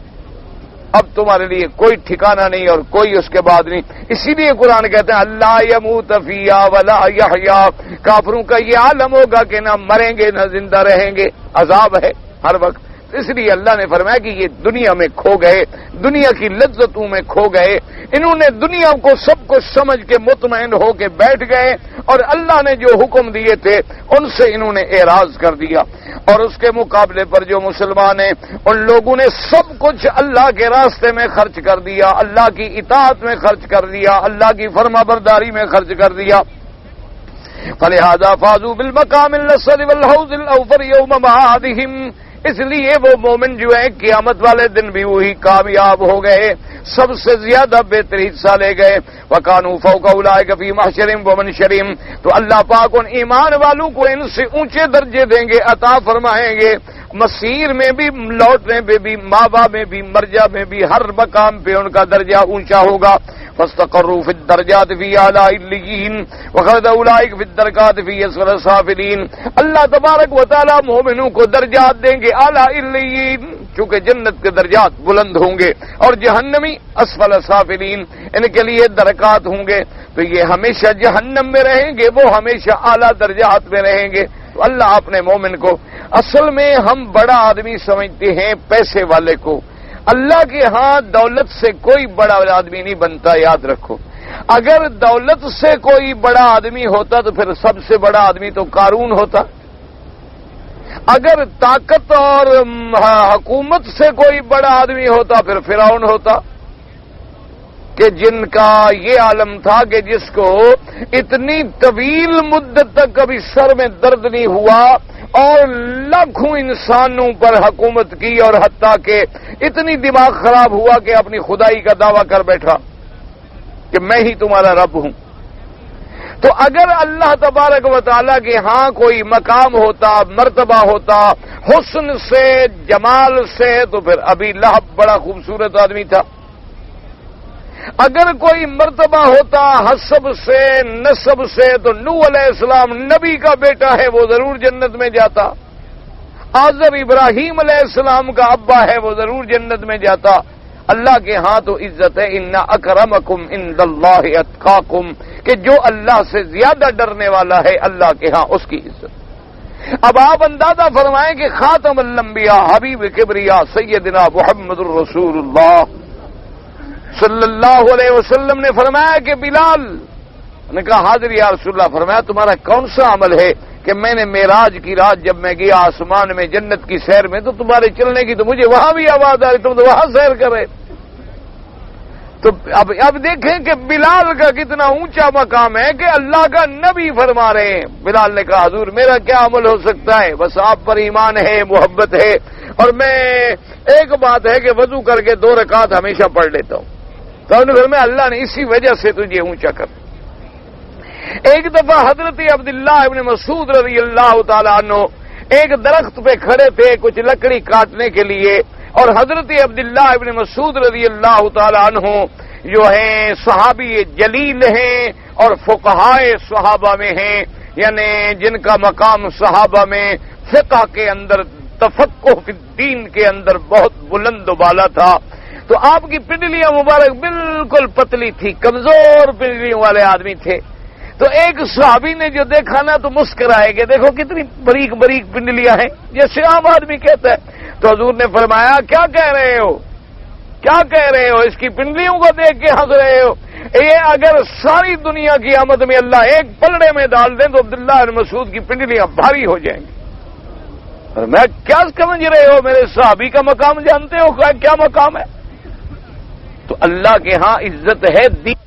اب تمہارے لیے کوئی ٹھکانہ نہیں اور کوئی اس کے بعد نہیں۔ اسی لیے قرآن کہتے ہیں اللہ یموت فیہا ولا یحیا، کافروں کا یہ عالم ہوگا کہ نہ مریں گے نہ زندہ رہیں گے، عذاب ہے ہر وقت۔ اس لیے اللہ نے فرمایا کہ یہ دنیا میں کھو گئے، دنیا کی لذتوں میں کھو گئے، انہوں نے دنیا کو سب کچھ سمجھ کے مطمئن ہو کے بیٹھ گئے، اور اللہ نے جو حکم دیے تھے ان سے انہوں نے اعراض کر دیا، اور اس کے مقابلے پر جو مسلمان ہیں ان لوگوں نے سب کچھ اللہ کے راستے میں خرچ کر دیا، اللہ کی اطاعت میں خرچ کر دیا، اللہ کی فرما برداری میں خرچ کر دیا۔ فلہذا فازوا بالمقام الاسد والحوض الاوفر یوم معادہم، اس لیے وہ مومن جو ہے قیامت والے دن بھی وہی کامیاب ہو گئے، سب سے زیادہ بہترین حصہ لے گئے۔ وَكَانُوا فَوْقَ أُولَٰئِكَ فِي مَحْشَرٍ وَمَنشَرٍ، تو اللہ پاک ان ایمان والوں کو ان سے اونچے درجے دیں گے، عطا فرمائیں گے، مسیر میں بھی، لوٹنے پہ بھی، ماوا میں بھی، مرجع میں بھی، ہر مقام پہ ان کا درجہ اونچا ہوگا۔ فَاسْتَقَرُّوا فِي الدَّرَجَاتِ فِي أَعْلَىٰ عِلِّيِّينَ وَخَلَدَ أُولَٰئِكَ فِي الدَّرَكَاتِ فِي أَسْفَلِ السَّافِلِينَ، اللہ تبارک و تعالیٰ مومنوں کو درجات دیں گے اعلیٰ علیین، چونکہ جنت کے درجات بلند ہوں گے، اور جہنمی اسفل سافلین، ان کے لیے درکات ہوں گے، تو یہ ہمیشہ جہنم میں رہیں گے، وہ ہمیشہ اعلیٰ درجات میں رہیں گے۔ تو اللہ اپنے مومن کو، اصل میں ہم بڑا آدمی سمجھتے ہیں پیسے والے کو، اللہ کے ہاں دولت سے کوئی بڑا آدمی نہیں بنتا، یاد رکھو۔ اگر دولت سے کوئی بڑا آدمی ہوتا تو پھر سب سے بڑا آدمی تو قارون ہوتا، اگر طاقت اور حکومت سے کوئی بڑا آدمی ہوتا پھر فرعون ہوتا، کہ جن کا یہ عالم تھا کہ جس کو اتنی طویل مدت تک کبھی سر میں درد نہیں ہوا اور لاکھوں انسانوں پر حکومت کی، اور حتیٰ کہ اتنی دماغ خراب ہوا کہ اپنی خدائی کا دعویٰ کر بیٹھا کہ میں ہی تمہارا رب ہوں۔ تو اگر اللہ تبارک و تعالیٰ کے ہاں کوئی مقام ہوتا، مرتبہ ہوتا حسن سے، جمال سے، تو پھر ابھی لہب بڑا خوبصورت آدمی تھا۔ اگر کوئی مرتبہ ہوتا حسب سے، نسب سے، تو نوح علیہ السلام نبی کا بیٹا ہے، وہ ضرور جنت میں جاتا۔ آزر ابراہیم علیہ السلام کا ابا ہے، وہ ضرور جنت میں جاتا۔ اللہ کے ہاں تو عزت ہے، ان اکرمکم عند اللہ اتقاکم، کہ جو اللہ سے زیادہ ڈرنے والا ہے اللہ کے ہاں اس کی عزت۔ اب آپ اندازہ فرمائیں کہ خاتم الانبیاء حبیب کبریا سیدنا محمد الرسول اللہ صلی اللہ علیہ وسلم نے فرمایا کہ بلال نے کہا حاضر یا رسول اللہ، فرمایا تمہارا کون سا عمل ہے کہ میں نے معراج کی رات جب میں گیا آسمان میں جنت کی سیر میں تو تمہارے چلنے کی تو مجھے وہاں بھی آواز آ رہی، تم تو وہاں سیر کر رہے۔ تو اب دیکھیں کہ بلال کا کتنا اونچا مقام ہے کہ اللہ کا نبی فرما رہے ہیں۔ بلال نے کہا حضور میرا کیا عمل ہو سکتا ہے، بس آپ پر ایمان ہے، محبت ہے، اور میں ایک بات ہے کہ وضو کر کے 2 رکعت ہمیشہ پڑھ لیتا ہوں۔ تو انہوں نے فرمایا اللہ نے اسی وجہ سے تجھے اونچا کر۔ ایک دفعہ حضرت عبداللہ ابن مسعود رضی اللہ تعالی عنہ ایک درخت پہ کھڑے تھے کچھ لکڑی کاٹنے کے لیے، اور حضرت عبداللہ ابن مسعود رضی اللہ تعالی عنہ جو ہیں صحابی جلیل ہیں اور فقہائے صحابہ میں ہیں، یعنی جن کا مقام صحابہ میں فقہ کے اندر، تفقہ فی الدین کے اندر بہت بلند و بالا تھا۔ تو آپ کی پنڈلیاں مبارک بالکل پتلی تھی، کمزور پنڈلیوں والے آدمی تھے۔ تو ایک صحابی نے جو دیکھا نا تو مسکرائے کہ دیکھو کتنی بریک بریک پنڈلیاں ہیں، جیسے عام آدمی کہتا ہے۔ تو حضور نے فرمایا کیا کہہ رہے ہو، کیا کہہ رہے ہو، اس کی پنڈلیوں کو دیکھ کے ہنس رہے ہو؟ یہ اگر ساری دنیا کی آمد میں اللہ ایک پلڑے میں ڈال دیں تو عبداللہ بن مسعود کی پنڈلیاں بھاری ہو جائیں گی۔ اور میں کیا سمجھ رہے ہو، میرے صحابی کا مقام جانتے ہو کیا مقام ہے؟ تو اللہ کے ہاں عزت ہے دین۔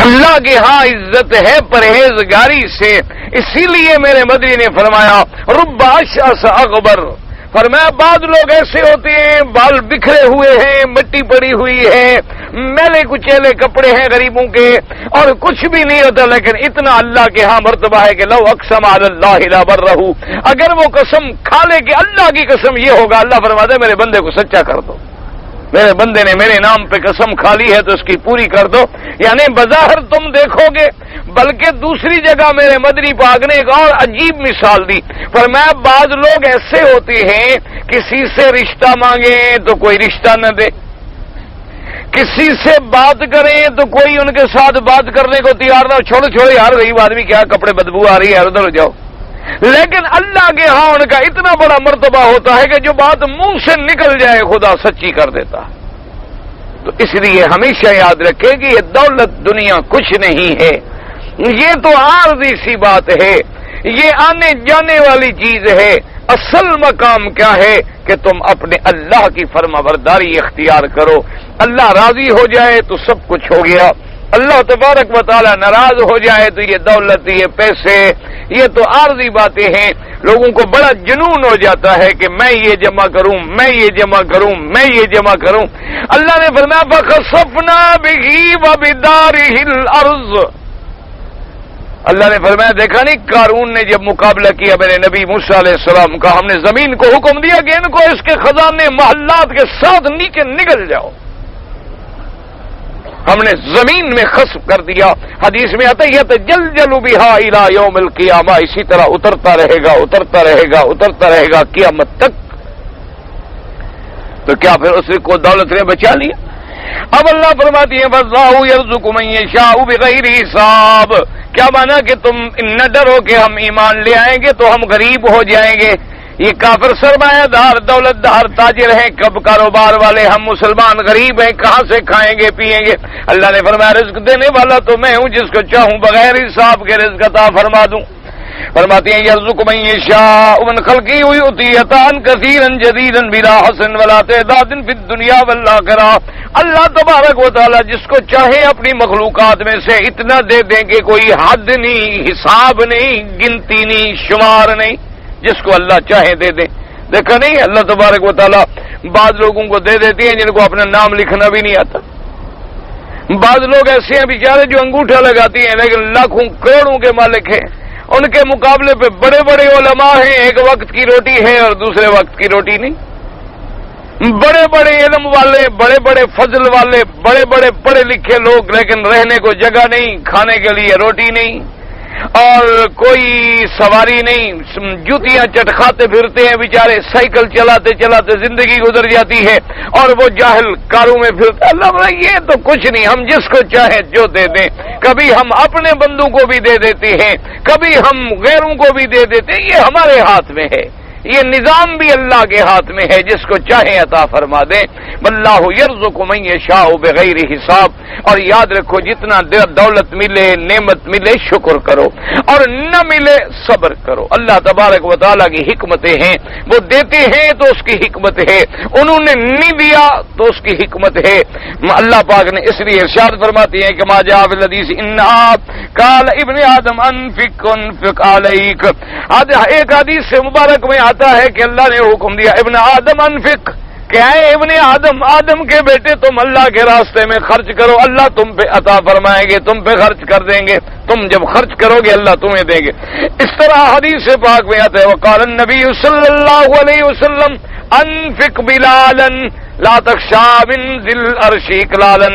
اللہ کے ہاں عزت ہے پرہیزگاری سے، اسی لیے میرے مدنی نے فرمایا رب اشعث اغبر، فرمایا بعض لوگ ایسے ہوتے ہیں بال بکھرے ہوئے ہیں، مٹی پڑی ہوئی ہے، میلے کچیلے کپڑے ہیں غریبوں کے، اور کچھ بھی نہیں ہوتا، لیکن اتنا اللہ کے ہاں مرتبہ ہے کہ لو اقسم علی اللہ لبرہ، اگر وہ قسم کھا لے کہ اللہ کی قسم یہ ہوگا، اللہ فرماتا ہے میرے بندے کو سچا کر دو، میرے بندے نے میرے نام پہ قسم کھا لی ہے تو اس کی پوری کر دو۔ یعنی بظاہر تم دیکھو گے، بلکہ دوسری جگہ میرے مدنی پاک نے ایک اور عجیب مثال دی، فرمایا بعض لوگ ایسے ہوتے ہیں کسی سے رشتہ مانگیں تو کوئی رشتہ نہ دے، کسی سے بات کریں تو کوئی ان کے ساتھ بات کرنے کو تیار نہ ہو، چھوڑو یار غریب آدمی کیا کپڑے بدبو آ رہی ہے ادھر ہو جاؤ۔ لیکن اللہ کے ہاں ان کا اتنا بڑا مرتبہ ہوتا ہے کہ جو بات منہ سے نکل جائے خدا سچی کر دیتا ہے۔ تو اس لیے ہمیشہ یاد رکھے کہ یہ دولت دنیا کچھ نہیں ہے، یہ تو عارضی سی بات ہے، یہ آنے جانے والی چیز ہے۔ اصل مقام کیا ہے کہ تم اپنے اللہ کی فرما برداری اختیار کرو، اللہ راضی ہو جائے تو سب کچھ ہو گیا، اللہ تبارک و تعالی ناراض ہو جائے تو یہ دولت، یہ پیسے، یہ تو عارضی باتیں ہیں۔ لوگوں کو بڑا جنون ہو جاتا ہے کہ میں یہ جمع کروں، میں یہ جمع کروں، میں یہ جمع کروں۔ اللہ نے فرمایا فَخَسَفْنَا بِهِ وَبِدَارِهِ الْأَرْضِ، اللہ نے فرمایا دیکھا نہیں قارون نے جب مقابلہ کیا میرے نبی موسیٰ علیہ السلام کا، ہم نے زمین کو حکم دیا کہ ان کو اس کے خزانے محلات کے ساتھ نیچے نگل جاؤ، ہم نے زمین میں خسف کر دیا۔ حدیث میں آتا ہے یتجلجل بہا الی یوم القیامہ، اسی طرح اترتا رہے گا، اترتا رہے گا، اترتا رہے گا قیامت تک۔ تو کیا پھر اس کو دولت نے بچا لیا؟ اب اللہ فرماتی ہے فَاللَّهُ يَرْزُقُ مَن يَشَاءُ بِغَيْرِ حساب، کیا مانا کہ تم نہ ڈرو کہ ہم ایمان لے آئیں گے تو ہم غریب ہو جائیں گے، یہ کافر سرمایہ دار دولت دار تاجر ہیں، کب کاروبار والے، ہم مسلمان غریب ہیں، کہاں سے کھائیں گے پیئیں گے؟ اللہ نے فرمایا رزق دینے والا تو میں ہوں، جس کو چاہوں بغیر حساب کے رزق عطا فرما دوں۔ فرماتی ہیں یرزق من یشاء من خلقہ یؤتی عطاء کثیرا جدیدا بلا حسن ولا تعداد فی الدنیا والآخرہ، اللہ تبارک و تعالی جس کو چاہے اپنی مخلوقات میں سے اتنا دے دیں کہ کوئی حد نہیں، حساب نہیں، گنتی نہیں، شمار نہیں، جس کو اللہ چاہے دے دیں۔ دیکھا نہیں اللہ تبارک و تعالی بعض لوگوں کو دے دیتی ہیں جن کو اپنا نام لکھنا بھی نہیں آتا، بعض لوگ ایسے ہیں بیچارے جو انگوٹھا لگاتی ہیں لیکن لاکھوں کروڑوں کے مالک ہیں، ان کے مقابلے پہ بڑے بڑے علماء ہیں، ایک وقت کی روٹی ہے اور دوسرے وقت کی روٹی نہیں، بڑے بڑے علم والے، بڑے بڑے فضل والے، بڑے بڑے پڑھے لکھے لوگ، لیکن رہنے کو جگہ نہیں، کھانے کے لیے روٹی نہیں۔ اور کوئی سواری نہیں، جوتیاں چٹکھاتے پھرتے ہیں بیچارے، سائیکل چلاتے چلاتے زندگی گزر جاتی ہے، اور وہ جاہل کاروں میں پھرتا. اللہ یہ تو کچھ نہیں، ہم جس کو چاہیں جو دے دیں. کبھی ہم اپنے بندوں کو بھی دے دیتے ہیں، کبھی ہم غیروں کو بھی دے دیتے ہیں. یہ ہمارے ہاتھ میں ہے، یہ نظام بھی اللہ کے ہاتھ میں ہے، جس کو چاہیں عطا فرما دیں. واللہ یرزق من یشاء بغیر حساب. اور یاد رکھو جتنا دولت ملے، نعمت ملے، شکر کرو، اور نہ ملے صبر کرو. اللہ تبارک و تعالیٰ کی حکمتیں ہیں، وہ دیتے ہیں تو اس کی حکمت ہے، انہوں نے نہیں دیا تو اس کی حکمت ہے. اللہ پاک نے اس لیے ارشاد فرماتی ہیں کہ ما جاء فی الحدیث ان قال ابن آدم انفق علیک. ایک حدیث سے مبارک میں آتا ہے کہ اللہ نے حکم دیا ابن آدم انفق، کیا ہے ابن آدم کے بیٹے تم اللہ کے راستے میں خرچ کرو، اللہ تم پہ عطا فرمائیں گے، تم پہ خرچ کر دیں گے. تم جب خرچ کرو گے اللہ تمہیں دیں گے. اس طرح حدیث پاک میں آتا ہے وقال النبی صلی اللہ علیہ وسلم انفق بلالا لا تخشى من ذی العرش اقلالا.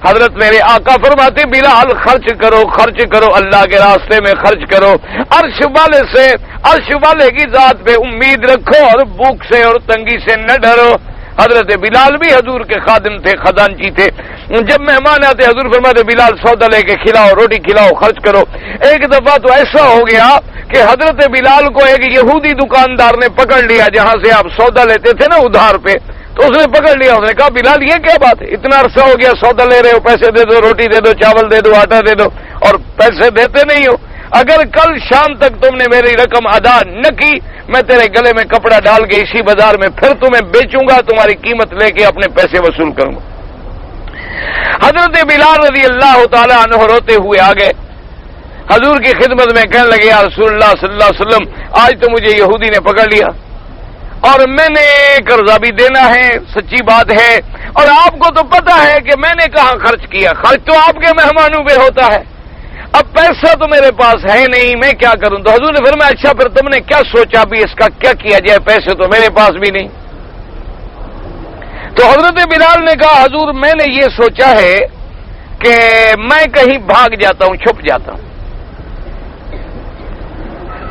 حضرت میرے آقا فرماتے بلال خرچ کرو اللہ کے راستے میں خرچ کرو، عرش والے سے، عرش والے کی ذات پہ امید رکھو اور بھوک سے اور تنگی سے نہ ڈرو. حضرت بلال بھی حضور کے خادم تھے، خزانچی تھے. جب مہمان آتے حضور فرماتے بلال سودا لے کے کھلاؤ، روٹی کھلاؤ، خرچ کرو. ایک دفعہ تو ایسا ہو گیا کہ حضرت بلال کو ایک یہودی دکاندار نے پکڑ لیا، جہاں سے آپ سودا لیتے تھے نا ادھار پہ، تو اس نے پکڑ لیا. اس نے کہا بلال یہ کیا بات ہے، اتنا عرصہ ہو گیا سودا لے رہے ہو، پیسے دے دو، روٹی دے دو، چاول دے دو، آٹا دے دو، اور پیسے دیتے نہیں ہو. اگر کل شام تک تم نے میری رقم ادا نہ کی، میں تیرے گلے میں کپڑا ڈال کے اسی بازار میں پھر تمہیں بیچوں گا، تمہاری قیمت لے کے اپنے پیسے وصول کروں گا. حضرت بلال رضی اللہ تعالی عنہ روتے ہوئے آ گئے حضور کی خدمت میں، کہنے لگے یا رسول اللہ صلی اللہ علیہ وسلم آج تو مجھے یہودی نے پکڑ لیا اور میں نے قرضہ بھی دینا ہے، سچی بات ہے، اور آپ کو تو پتا ہے کہ میں نے کہاں خرچ کیا، خرچ تو آپ کے مہمانوں پہ ہوتا ہے. اب پیسہ تو میرے پاس ہے نہیں، میں کیا کروں؟ تو حضور نے فرمایا اچھا پھر تم نے کیا سوچا بھی اس کا کیا کیا جائے، پیسے تو میرے پاس بھی نہیں. تو حضرت بلال نے کہا حضور میں نے یہ سوچا ہے کہ میں کہیں بھاگ جاتا ہوں، چھپ جاتا ہوں،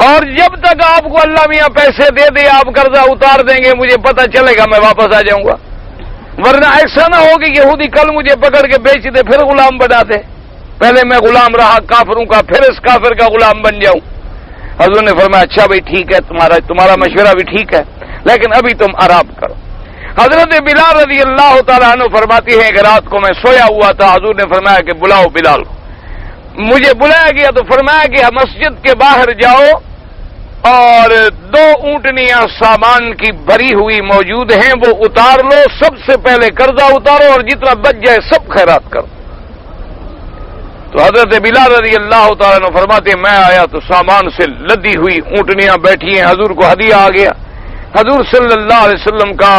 اور جب تک آپ کو اللہ میاں پیسے دے دے، آپ قرضہ اتار دیں گے، مجھے پتہ چلے گا میں واپس آ جاؤں گا. ورنہ ایسا نہ ہو کہ یہودی کل مجھے پکڑ کے بیچ دے، پھر غلام بنا دے. پہلے میں غلام رہا کافروں کا، پھر اس کافر کا غلام بن جاؤں. حضور نے فرمایا اچھا بھائی ٹھیک ہے، تمہارا مشورہ بھی ٹھیک ہے، لیکن ابھی تم آرام کرو. حضرت بلال رضی اللہ تعالیٰ عنہ فرماتی ہے کہ رات کو میں سویا ہوا تھا، حضور نے فرمایا کہ بلاؤ بلال کو. مجھے بلایا گیا تو فرمایا کہ مسجد کے باہر جاؤ اور 2 اونٹنیاں سامان کی بھری ہوئی موجود ہیں، وہ اتار لو، سب سے پہلے قرضہ اتارو اور جتنا بچ جائے سب خیرات کرو. تو حضرت بلال رضی اللہ تعالیٰ نے فرماتے میں آیا تو سامان سے لدی ہوئی اونٹنیاں بیٹھی ہیں، حضور کو ہدیہ آ گیا. حضور صلی اللہ علیہ وسلم کا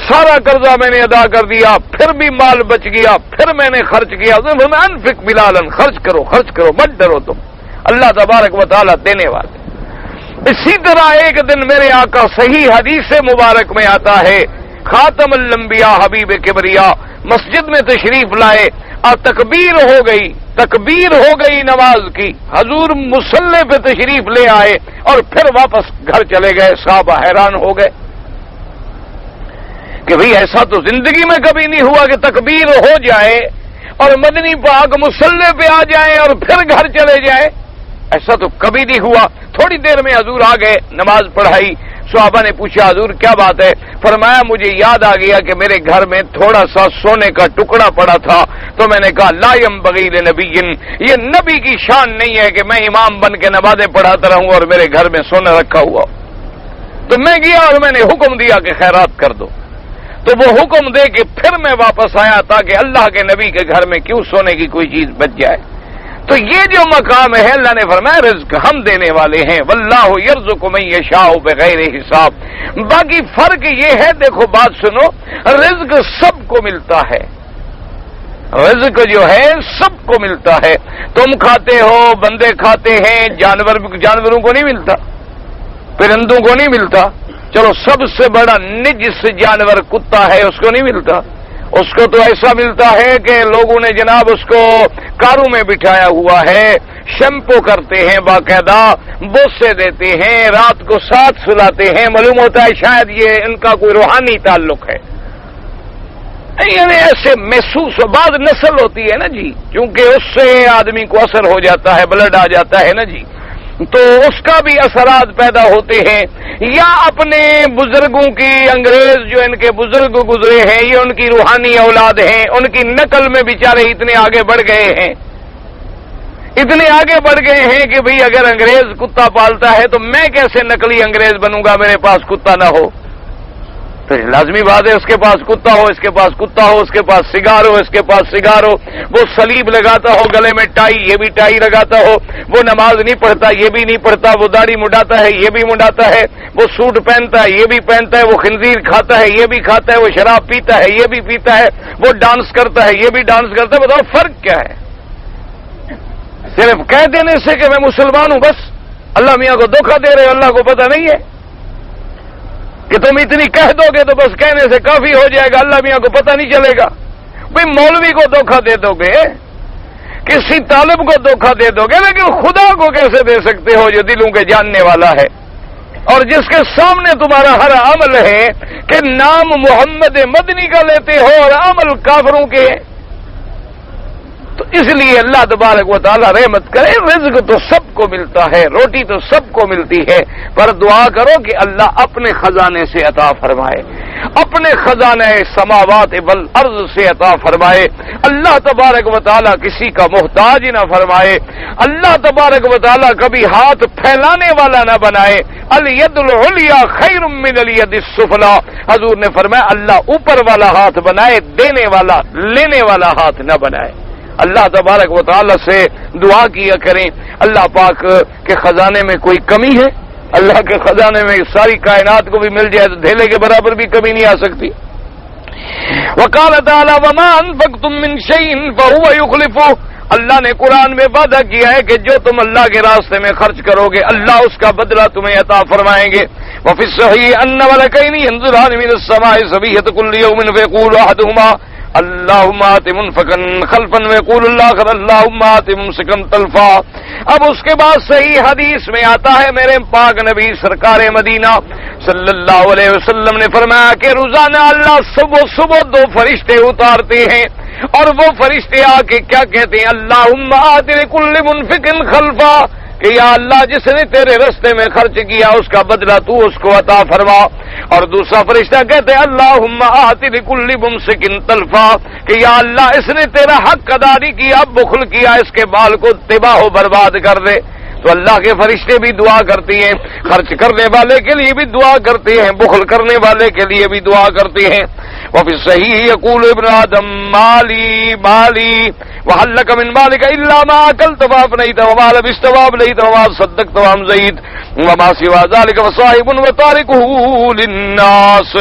سارا قرضہ میں نے ادا کر دیا، پھر بھی مال بچ گیا، پھر میں نے خرچ کیا. حضور نے فرمایا انفق بلالا، خرچ کرو، مت ڈرو، تم اللہ تبارک و تعالیٰ دینے والے. اسی طرح ایک دن میرے آقا صحیح حدیث مبارک میں آتا ہے خاتم الانبیاء حبیب کبریا مسجد میں تشریف لائے اور تکبیر ہو گئی نماز کی. حضور مصلی پہ تشریف لے آئے اور پھر واپس گھر چلے گئے. صحابہ حیران ہو گئے کہ بھئی ایسا تو زندگی میں کبھی نہیں ہوا کہ تکبیر ہو جائے اور مدنی پاک مصلی پہ آ جائیں اور پھر گھر چلے جائیں، ایسا تو کبھی نہیں ہوا. تھوڑی دیر میں حضور آ گئے، نماز پڑھائی. صحابہ نے پوچھا حضور کیا بات ہے؟ فرمایا مجھے یاد آ گیا کہ میرے گھر میں تھوڑا سا سونے کا ٹکڑا پڑا تھا، تو میں نے کہا لا ينبغي لنبی، یہ نبی کی شان نہیں ہے کہ میں امام بن کے نمازیں پڑھاتا رہوں اور میرے گھر میں سونا رکھا ہوا. تو میں گیا اور میں نے حکم دیا کہ خیرات کر دو. تو وہ حکم دے کہ پھر میں واپس آیا تاکہ اللہ کے نبی کے گھر میں کیوں سونے کی کوئی چیز بچ جائے. تو یہ جو مقام ہے اللہ نے فرمایا رزق ہم دینے والے ہیں، واللہ یرزق من یشاء بغیر حساب. باقی فرق یہ ہے، دیکھو بات سنو، رزق سب کو ملتا ہے، رزق جو ہے سب کو ملتا ہے. تم کھاتے ہو، بندے کھاتے ہیں، جانوروں کو نہیں ملتا، پرندوں کو نہیں ملتا. چلو سب سے بڑا نجس جانور کتا ہے، اس کو نہیں ملتا. اس کو تو ایسا ملتا ہے کہ لوگوں نے جناب اس کو کاروں میں بٹھایا ہوا ہے، شیمپو کرتے ہیں، باقاعدہ بوسے دیتے ہیں، رات کو ساتھ سلاتے ہیں، معلوم ہوتا ہے شاید یہ ان کا کوئی روحانی تعلق ہے۔ یعنی ایسے محسوس بعض نسل ہوتی ہے نا جی، کیونکہ اس سے آدمی کو اثر ہو جاتا ہے، بلڈ آ جاتا ہے نا جی، تو اس کا بھی اثرات پیدا ہوتے ہیں۔ یا اپنے بزرگوں کی، انگریز جو ان کے بزرگ گزرے ہیں، یہ ان کی روحانی اولاد ہیں، ان کی نقل میں بیچارے اتنے آگے بڑھ گئے ہیں، اتنے آگے بڑھ گئے ہیں کہ بھئی اگر انگریز کتا پالتا ہے تو میں کیسے نقلی انگریز بنوں گا، میرے پاس کتا نہ ہو؟ تو لازمی بات ہے اس کے پاس کتا ہو، اس کے پاس کتا ہو، اس کے پاس سگار ہو، اس کے پاس سگار ہو، وہ سلیب لگاتا ہو، گلے میں ٹائی، یہ بھی ٹائی لگاتا ہو، وہ نماز نہیں پڑھتا، یہ بھی نہیں پڑھتا، وہ داڑھی مڈاتا ہے، یہ بھی مڈاتا ہے، وہ سوٹ پہنتا ہے، یہ بھی پہنتا ہے، وہ خنزیر کھاتا ہے، یہ بھی کھاتا ہے، وہ شراب پیتا ہے، یہ بھی پیتا ہے، وہ ڈانس کرتا ہے، یہ بھی ڈانس کرتا ہے۔ بتاؤ فرق کیا ہے؟ صرف کہہ دینے سے کہ میں مسلمان ہوں بس اللہ میاں کو دھوکہ دے رہے ہو، اللہ کو پتہ نہیں ہے کہ تم اتنی کہہ دو گے تو بس کہنے سے کافی ہو جائے گا، اللہ میاں کو پتہ نہیں چلے گا۔ بھئی مولوی کو دھوکہ دے دو گے، کسی طالب کو دھوکہ دے دو گے، لیکن خدا کو کیسے دے سکتے ہو جو دلوں کے جاننے والا ہے اور جس کے سامنے تمہارا ہر عمل ہے کہ نام محمد مدنی کا لیتے ہو اور عمل کافروں کے؟ تو اس لیے اللہ تبارک و تعالی رحمت کرے، رزق تو سب کو ملتا ہے، روٹی تو سب کو ملتی ہے، پر دعا کرو کہ اللہ اپنے خزانے سے عطا فرمائے، اپنے خزانے سماوات والارض سے عطا فرمائے۔ اللہ تبارک و تعالی کسی کا محتاج نہ فرمائے، اللہ تبارک و تعالی کبھی ہاتھ پھیلانے والا نہ بنائے۔ الید العلیا خیر من الید السفلی، حضور نے فرمایا اللہ اوپر والا ہاتھ بنائے، دینے والا لینے والا ہاتھ نہ بنائے۔ اللہ تبارک و تعالی سے دعا کیا کریں اللہ پاک کے خزانے میں کوئی کمی ہے؟ اللہ کے خزانے میں ساری کائنات کو بھی مل جائے تو دھیلے کے برابر بھی کمی نہیں آ سکتی۔ وقال تعالی وما انفقتم من شيء فهو يخلفه، اللہ نے قرآن میں وعدہ کیا ہے کہ جو تم اللہ کے راستے میں خرچ کرو گے اللہ اس کا بدلہ تمہیں عطا فرمائیں گے۔ وفي الصحيح ان ملكين ينزلان من السماء سبيحة كل يوم فيقول احدهما اللہم آت منفقا خلفا ویقول الاخر اللہم آت ممسکا تلفا۔ اب اس کے بعد صحیح حدیث میں آتا ہے میرے پاک نبی سرکار مدینہ صلی اللہ علیہ وسلم نے فرمایا کہ روزانہ اللہ صبح دو فرشتے اتارتے ہیں اور وہ فرشتے آ کے کیا کہتے ہیں؟ اللہم آت لکل منفق خلفا، کہ یا اللہ جس نے تیرے رستے میں خرچ کیا اس کا بدلہ تو اس کو عطا فرما۔ اور دوسرا فرشتہ کہتے ہیں اللہم آت لکل ممسک تلفا، کہ یا اللہ اس نے تیرا حق ادا نہیں کیا، اب بخل کیا، اس کے بال کو تباہ و برباد کر دے۔ تو اللہ کے فرشتے بھی دعا کرتے ہیں، خرچ کرنے والے کے لیے بھی دعا کرتے ہیں، بخل کرنے والے کے لیے بھی دعا کرتے ہیں۔ وفي الصحيح يقول ابن آدم مالی مالی وهل لك من مالك الا ما اكلت فافنيت وما لبست وابليت وما صدقت وامزيت وما سوى ذلك فصاحب وتاركه للناس۔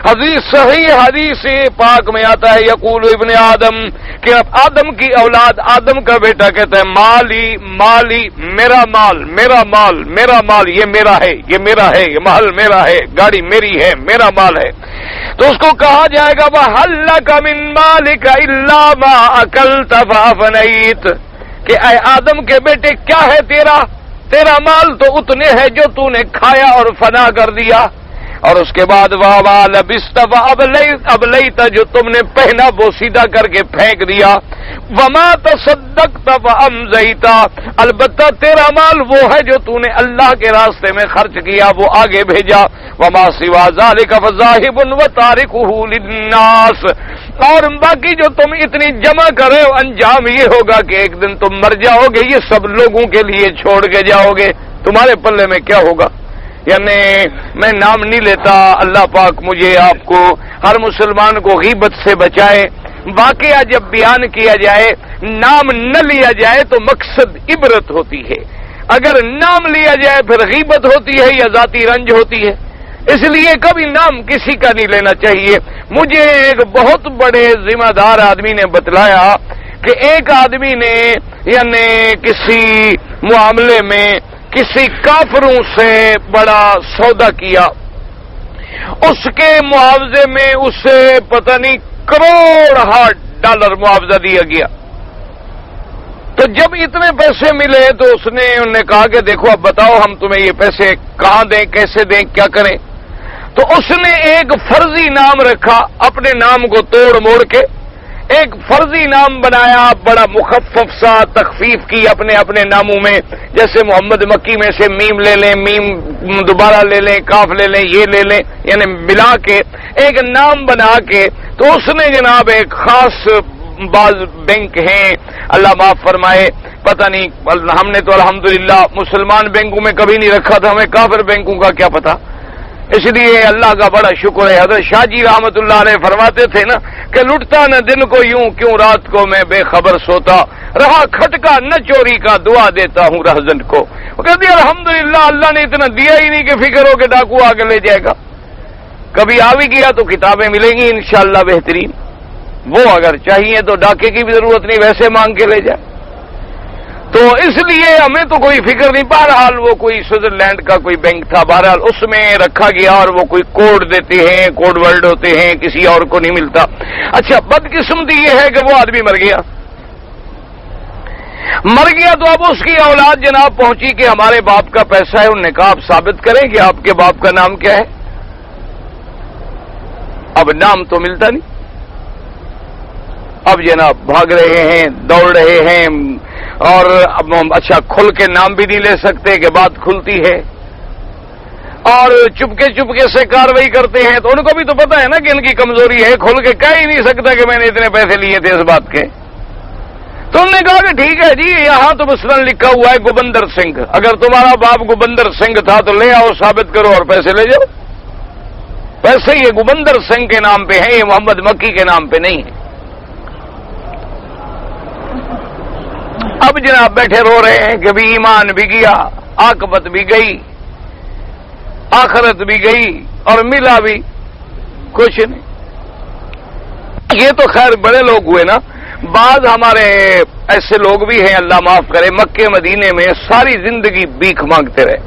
حدیث صحیح حدیث پاک میں آتا ہے یقول ابن آدم کہ آدم کی اولاد آدم کا بیٹا کہتا ہے مالی مالی، میرا مال میرا مال میرا مال، یہ میرا ہے یہ میرا ہے، یہ محل میرا ہے، گاڑی میری ہے، میرا مال ہے۔ تو اس کو کہا جائے گا وَهَلْ لَكَ مِن مَالِكَ إِلَّا مَا أَكَلْتَ فَأَفْنَيْتَ، کہ اے آدم کے بیٹے کیا ہے تیرا مال تو اتنے ہے جو تو نے کھایا اور فنا کر دیا۔ اور اس کے بعد وَمَا لَبِسْتَ فَأَبْلَيْتَ، جو تم نے پہنا وہ سیدھا کر کے پھینک دیا۔ وَمَا تَصَدَّقْتَ فَأَمْزَيْتَ، البتہ تیرا مال وہ ہے جو تو نے اللہ کے راستے میں خرچ کیا وہ آگے بھیجا۔ وَمَا سِوَى ذَلِكَ فَذَاهِبٌ وَتَارِكُهُ لِلنَّاسِ، اور باقی جو تم اتنی جمع کرے ہو انجام یہ ہوگا کہ ایک دن تم مر جاؤ گے، یہ سب لوگوں کے لیے چھوڑ کے جاؤ گے، تمہارے پلے میں کیا ہوگا؟ یعنی میں نام نہیں لیتا، اللہ پاک مجھے آپ کو ہر مسلمان کو غیبت سے بچائے۔ واقعہ جب بیان کیا جائے نام نہ لیا جائے تو مقصد عبرت ہوتی ہے، اگر نام لیا جائے پھر غیبت ہوتی ہے یا ذاتی رنج ہوتی ہے، اس لیے کبھی نام کسی کا نہیں لینا چاہیے۔ مجھے ایک بہت بڑے ذمہ دار آدمی نے بتلایا کہ ایک آدمی نے یعنی کسی معاملے میں کسی کافروں سے بڑا سودا کیا، اس کے معاوضے میں اسے پتہ نہیں کروڑ $100 معاوضہ دیا گیا۔ تو جب اتنے پیسے ملے تو انہوں نے کہا کہ دیکھو اب بتاؤ ہم تمہیں یہ پیسے کہاں دیں، کیسے دیں، کیا کریں؟ تو اس نے ایک فرضی نام رکھا، اپنے نام کو توڑ موڑ کے ایک فرضی نام بنایا، بڑا مخفف سا تخفیف کی اپنے اپنے ناموں میں، جیسے محمد مکی میں سے میم لے لیں، میم دوبارہ لے لیں، کاف لے لیں، یہ لے لیں، یعنی ملا کے ایک نام بنا کے تو اس نے جناب ایک خاص بعض بینک ہیں اللہ معاف فرمائے، پتہ نہیں، ہم نے تو الحمدللہ مسلمان بینکوں میں کبھی نہیں رکھا تھا، ہمیں کافر بینکوں کا کیا پتہ، اس لیے اللہ کا بڑا شکر ہے۔ حضرت شاہ جی رحمت اللہ علیہ فرماتے تھے نا کہ لٹتا نہ دن کو یوں کیوں رات کو میں بے خبر سوتا، رہا کھٹکا نہ چوری کا دعا دیتا ہوں رہزن کو۔ وہ کہتے ہیں الحمدللہ اللہ نے اتنا دیا ہی نہیں کہ فکر ہو کہ ڈاکو آگے لے جائے گا، کبھی آ بھی گیا تو کتابیں ملیں گی انشاءاللہ بہترین، وہ اگر چاہیے تو ڈاکے کی بھی ضرورت نہیں، ویسے مانگ کے لے جائے۔ تو اس لیے ہمیں تو کوئی فکر نہیں، بہرحال وہ کوئی سوئٹزرلینڈ کا کوئی بینک تھا، بہرحال اس میں رکھا گیا، اور وہ کوئی کوڈ دیتے ہیں، کوڈ ورڈ ہوتے ہیں، کسی اور کو نہیں ملتا۔ اچھا بدقسمتی یہ ہے کہ وہ آدمی مر گیا تو اب اس کی اولاد جناب پہنچی کہ ہمارے باپ کا پیسہ ہے، انہوں نے کہا آپ ثابت کریں کہ آپ کے باپ کا نام کیا ہے؟ اب نام تو ملتا نہیں، اب جناب بھاگ رہے ہیں، دوڑ رہے ہیں، اور اب اچھا کھل کے نام بھی نہیں لے سکتے کہ بات کھلتی ہے، اور چپکے سے کاروائی کرتے ہیں، تو ان کو بھی تو پتا ہے نا کہ ان کی کمزوری ہے، کھل کے کہہ ہی نہیں سکتا کہ میں نے اتنے پیسے لیے تھے اس بات کے۔ تو انہوں نے کہا کہ ٹھیک ہے جی، یہاں تو مثلاً لکھا ہوا ہے گوبندر سنگھ، اگر تمہارا باپ گوبندر سنگھ تھا تو لے آؤ، ثابت کرو اور پیسے لے جاؤ۔ پیسے یہ گوبندر سنگھ کے نام پہ ہیں، یہ محمد مکی کے نام پہ نہیں ہے۔ اب جناب بیٹھے رو رہے ہیں کہ بھی ایمان بھی گیا، عاقبت بھی گئی، آخرت بھی گئی، اور ملا بھی کچھ نہیں۔ یہ تو خیر بڑے لوگ ہوئے نا، بعض ہمارے ایسے لوگ بھی ہیں اللہ معاف کرے، مکے مدینے میں ساری زندگی بھیک مانگتے رہے،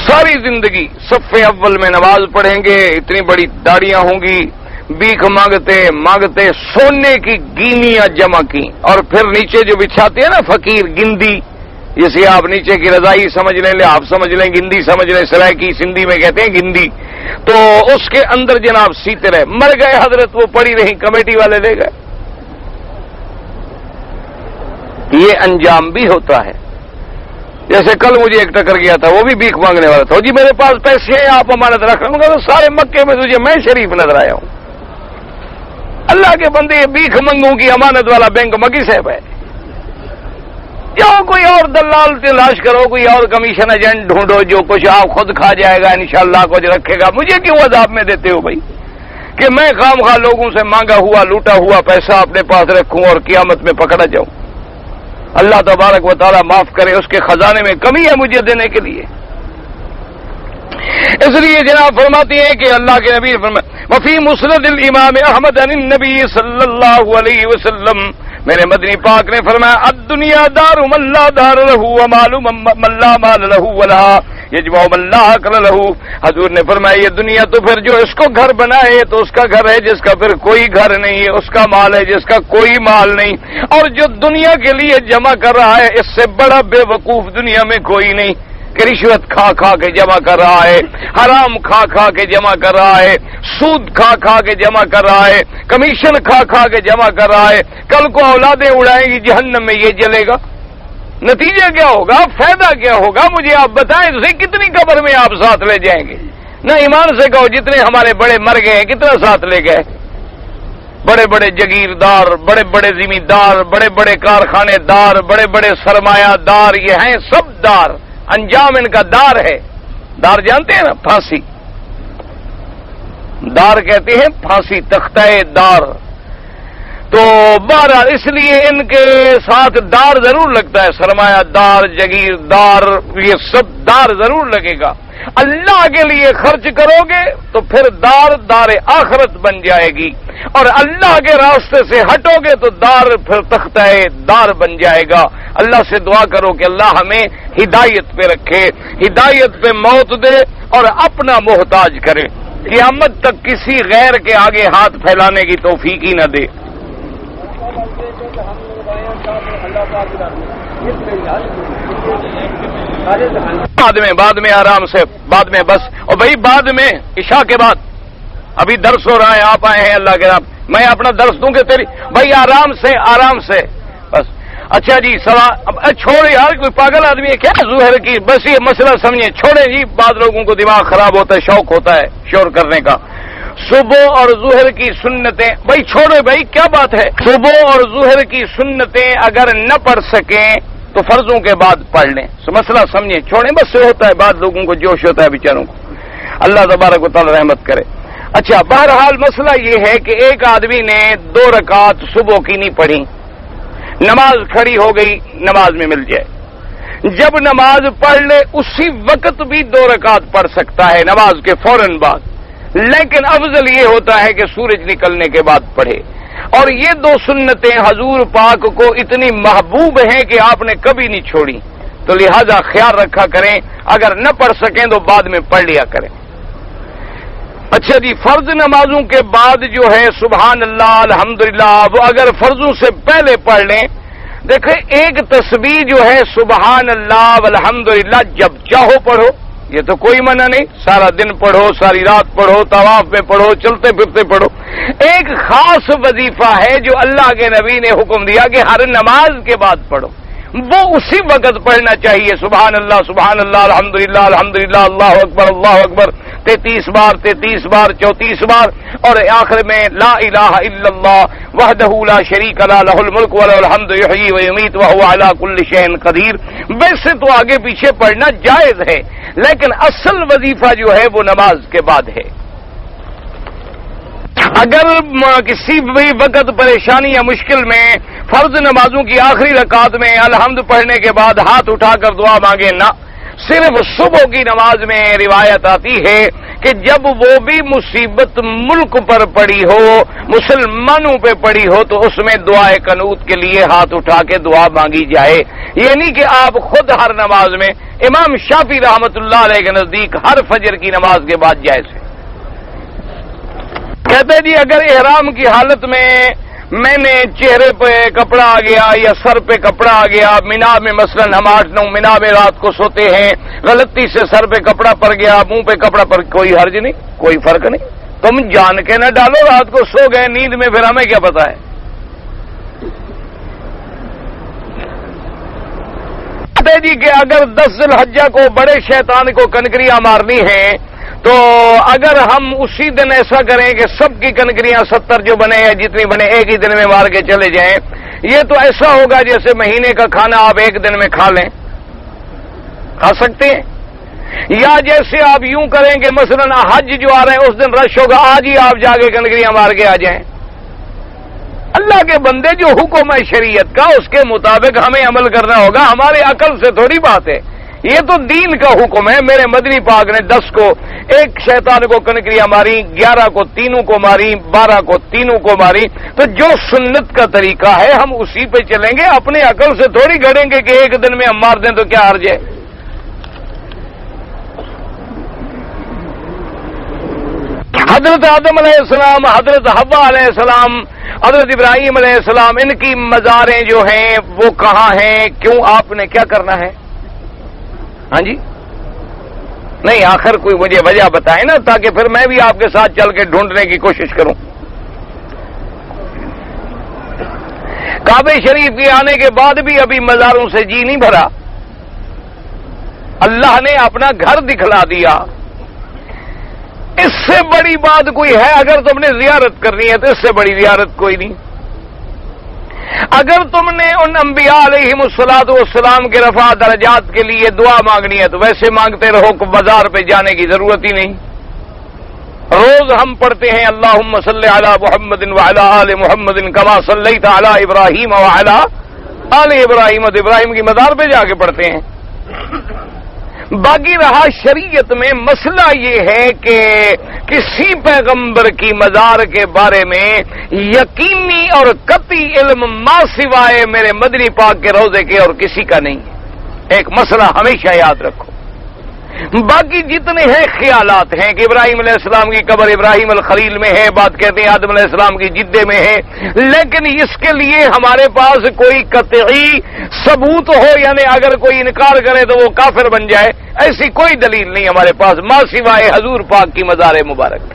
ساری زندگی صف اول میں نماز پڑھیں گے، اتنی بڑی داڑیاں ہوں گی، بھیک مانگتے سونے کی گینیاں جمع کی، اور پھر نیچے جو بچھاتے ہیں نا فقیر گندی، جسے آپ نیچے کی رضائی سمجھ لیں، آپ سمجھ لیں گندی سمجھ لیں، سرائکی سندھی میں کہتے ہیں گندی، تو اس کے اندر جناب سیتے رہے، مر گئے حضرت، وہ پڑی رہی، کمیٹی والے لے گئے۔ یہ انجام بھی ہوتا ہے۔ جیسے کل مجھے ایک ٹکر گیا تھا، وہ بھی بھیک مانگنے والا تھا، جی میرے پاس پیسے ہیں آپ امانت رکھ رہے ہیں، سارے مکے میں تجھے میں شریف نظر آیا ہوں۔ اللہ کے بندے، یہ بھیک منگوں کی امانت والا بینک مکی صاحب ہے، جاؤ کوئی اور دلال تلاش کرو، کوئی اور کمیشن ایجنٹ ڈھونڈو جو کچھ آپ خود کھا جائے گا انشاءاللہ کچھ رکھے گا۔ مجھے کیوں عذاب میں دیتے ہو بھائی کہ میں خام خواہ لوگوں سے مانگا ہوا لوٹا ہوا پیسہ اپنے پاس رکھوں اور قیامت میں پکڑا جاؤں؟ اللہ تبارک و تعالیٰ معاف کرے، اس کے خزانے میں کمی ہے مجھے دینے کے لیے۔ اس لیے جناب فرماتی ہیں کہ اللہ کے نبی فرماتے وفی مسند الامام احمد عن النبی صلی اللہ علیہ وسلم، میرے مدنی پاک نے فرمایا الدنیا دار من لا دار له ومال من لا مال له ولها یجمع من لا عقل له۔ حضور نے فرمایا یہ دنیا تو پھر جو اس کو گھر بنائے تو اس کا گھر ہے جس کا پھر کوئی گھر نہیں ہے، اس کا مال ہے جس کا کوئی مال نہیں، اور جو دنیا کے لیے جمع کر رہا ہے اس سے بڑا بے وقوف دنیا میں کوئی نہیں کہ رشوت کھا کھا کے جمع کر رہا ہے، حرام کھا کھا کے جمع کر رہا ہے، سود کھا کھا کے جمع کر رہا ہے، کمیشن کھا کھا کے جمع کر رہا ہے، کل کو اولادیں اڑائیں گی جہنم میں یہ جلے گا، نتیجہ کیا ہوگا، فائدہ کیا ہوگا؟ مجھے آپ بتائیں، اسے کتنی قبر میں آپ ساتھ لے جائیں گے؟ نہ ایمان سے کہو جتنے ہمارے بڑے مر گئے ہیں کتنا ساتھ لے گئے؟ بڑے بڑے جگیردار، بڑے بڑے زمیندار، بڑے بڑے کارخانے دار، بڑے بڑے سرمایہ دار، یہ ہیں سب دار، انجام ان کا دار ہے۔ دار جانتے ہیں نا، پھانسی، دار کہتے ہیں پھانسی، تختہ دار۔ تو بہرحال اس لیے ان کے ساتھ دار ضرور لگتا ہے، سرمایہ دار، جگیردار، یہ سب دار ضرور لگے گا۔ اللہ کے لیے خرچ کرو گے تو پھر دار آخرت بن جائے گی، اور اللہ کے راستے سے ہٹو گے تو دار پھر تختہ دار بن جائے گا۔ اللہ سے دعا کرو کہ اللہ ہمیں ہدایت پہ رکھے، ہدایت پہ موت دے اور اپنا محتاج کرے، قیامت تک کسی غیر کے آگے ہاتھ پھیلانے کی توفیق ہی نہ دے۔ بعد میں آرام سے بعد میں بس. اور بھائی بعد میں عشاء کے بعد ابھی درس ہو رہا ہے, آپ آئے ہیں اللہ کے رب, میں اپنا درس دوں گے تیری بھائی آرام سے بس. اچھا جی چھوڑے یار, کوئی پاگل آدمی ہے کیا ظہر کی, بس یہ مسئلہ سمجھیں, چھوڑیں جی. بعض لوگوں کو دماغ خراب ہوتا ہے, شوق ہوتا ہے شور کرنے کا. صبح اور ظہر کی سنتیں بھائی چھوڑے بھائی, کیا بات ہے. صبح اور ظہر کی سنتیں اگر نہ پڑھ سکیں تو فرضوں کے بعد پڑھ لیں. مسئلہ سمجھیں, چھوڑیں بس. سے ہوتا ہے بعض لوگوں کو جوش ہوتا ہے بیچاروں کو, اللہ تبارک و تعالی رحمت کرے. اچھا بہرحال مسئلہ یہ ہے کہ ایک آدمی نے 2 رکعت صبح کی نہیں پڑھی, نماز کھڑی ہو گئی, نماز میں مل جائے. جب نماز پڑھ لے اسی وقت بھی 2 رکعت پڑھ سکتا ہے نماز کے فوراً بعد, لیکن افضل یہ ہوتا ہے کہ سورج نکلنے کے بعد پڑھے. اور یہ 2 سنتیں حضور پاک کو اتنی محبوب ہیں کہ آپ نے کبھی نہیں چھوڑی, تو لہذا خیال رکھا کریں, اگر نہ پڑھ سکیں تو بعد میں پڑھ لیا کریں. اچھا جی, فرض نمازوں کے بعد جو ہے سبحان اللہ الحمدللہ, وہ اگر فرضوں سے پہلے پڑھ لیں. دیکھیں ایک تسبیح جو ہے سبحان اللہ والحمدللہ جب چاہو پڑھو, یہ تو کوئی منع نہیں, سارا دن پڑھو, ساری رات پڑھو, طواف میں پڑھو, چلتے پھرتے پڑھو. ایک خاص وظیفہ ہے جو اللہ کے نبی نے حکم دیا کہ ہر نماز کے بعد پڑھو, وہ اسی وقت پڑھنا چاہیے. سبحان اللہ الحمدللہ الحمدللہ اللہ اکبر 33 بار 34 بار, اور آخر میں لا الہ الا اللہ وحدہ لا شریک لہ لہ الملک وله الحمد یحیی و یمیت وهو علی کل شیء قدیر. ویسے تو آگے پیچھے پڑھنا جائز ہے, لیکن اصل وظیفہ جو ہے وہ نماز کے بعد ہے. اگر کسی بھی وقت پریشانی یا مشکل میں فرض نمازوں کی آخری رکعت میں الحمد پڑھنے کے بعد ہاتھ اٹھا کر دعا مانگے نہ. صرف صبح کی نماز میں روایت آتی ہے کہ جب وہ بھی مصیبت ملک پر پڑی ہو, مسلمانوں پہ پڑی ہو, تو اس میں دعائے قنوت کے لیے ہاتھ اٹھا کے دعا مانگی جائے. یعنی کہ آپ خود ہر نماز میں, امام شافعی رحمت اللہ علیہ کے نزدیک ہر فجر کی نماز کے بعد جائز ہے. کہتے جی اگر احرام کی حالت میں نے چہرے پہ کپڑا آ گیا یا سر پہ کپڑا آ گیا, مینا میں مثلا ہم 8-9 مینا میں رات کو سوتے ہیں, غلطی سے سر پہ کپڑا پڑ گیا, منہ پہ کپڑا پڑ, کوئی حرج نہیں, کوئی فرق نہیں. تم جان کے نہ ڈالو, رات کو سو گئے نیند میں, پھر ہمیں کیا پتا ہے. کہتے جی کہ اگر 10 ذی الحجہ کو بڑے شیطان کو کنکریاں مارنی ہیں, تو اگر ہم اسی دن ایسا کریں کہ سب کی کنکریاں 70 جو بنے یا جتنی بنے ایک ہی دن میں مار کے چلے جائیں, یہ تو ایسا ہوگا جیسے مہینے کا کھانا آپ ایک دن میں کھا لیں, کھا سکتے ہیں. یا جیسے آپ یوں کریں کہ مثلا حج جو آ رہے ہیں اس دن رش ہوگا, آج ہی آپ جا کے کنکریاں مار کے آ جائیں. اللہ کے بندے, جو حکم ہے شریعت کا اس کے مطابق ہمیں عمل کرنا ہوگا, ہمارے عقل سے تھوڑی بات ہے. یہ تو دین کا حکم ہے. میرے مدنی پاک نے 10 کو ایک شیطان کو کنکریاں ماری, 11 کو تینوں کو ماری, 12 کو تینوں کو ماری. تو جو سنت کا طریقہ ہے ہم اسی پہ چلیں گے, اپنے عقل سے تھوڑی گھڑیں گے کہ ایک دن میں ہم مار دیں تو کیا حرج ہے. حضرت آدم علیہ السلام, حضرت حوا علیہ السلام, حضرت ابراہیم علیہ السلام, ان کی مزاریں جو ہیں وہ کہاں ہیں, کیوں, آپ نے کیا کرنا ہے. ہاں جی, نہیں آخر کوئی مجھے وجہ بتائے نا, تاکہ پھر میں بھی آپ کے ساتھ چل کے ڈھونڈنے کی کوشش کروں. کعبہ شریف کے آنے کے بعد بھی ابھی مزاروں سے جی نہیں بھرا. اللہ نے اپنا گھر دکھلا دیا. اس سے بڑی بات کوئی ہے؟ اگر تم نے زیارت کرنی ہے تو اس سے بڑی زیارت کوئی نہیں. اگر تم نے ان انبیاء علیہم الصلوۃ والسلام کے رفع درجات کے لیے دعا مانگنی ہے تو ویسے مانگتے رہو, بازار پہ جانے کی ضرورت ہی نہیں. روز ہم پڑھتے ہیں اللہم صلی علی محمد وعلی آل محمد کما صلیت علی ابراہیم وعلی آل ابراہیم, تو ابراہیم کی مزار پہ جا کے پڑھتے ہیں. باقی رہا شریعت میں مسئلہ یہ ہے کہ کسی پیغمبر کی مزار کے بارے میں یقینی اور قطعی علم ما سوائے میرے مدنی پاک کے روضے کے اور کسی کا نہیں. ایک مسئلہ ہمیشہ یاد رکھو, باقی جتنے ہیں خیالات ہیں کہ ابراہیم علیہ السلام کی قبر ابراہیم الخلیل میں ہے، بات کہتے ہیں آدم علیہ السلام کی جدے میں ہے، لیکن اس کے لیے ہمارے پاس کوئی قطعی ثبوت ہو، یعنی اگر کوئی انکار کرے تو وہ کافر بن جائے، ایسی کوئی دلیل نہیں ہمارے پاس ما سوائے حضور پاک کی مزار مبارک۔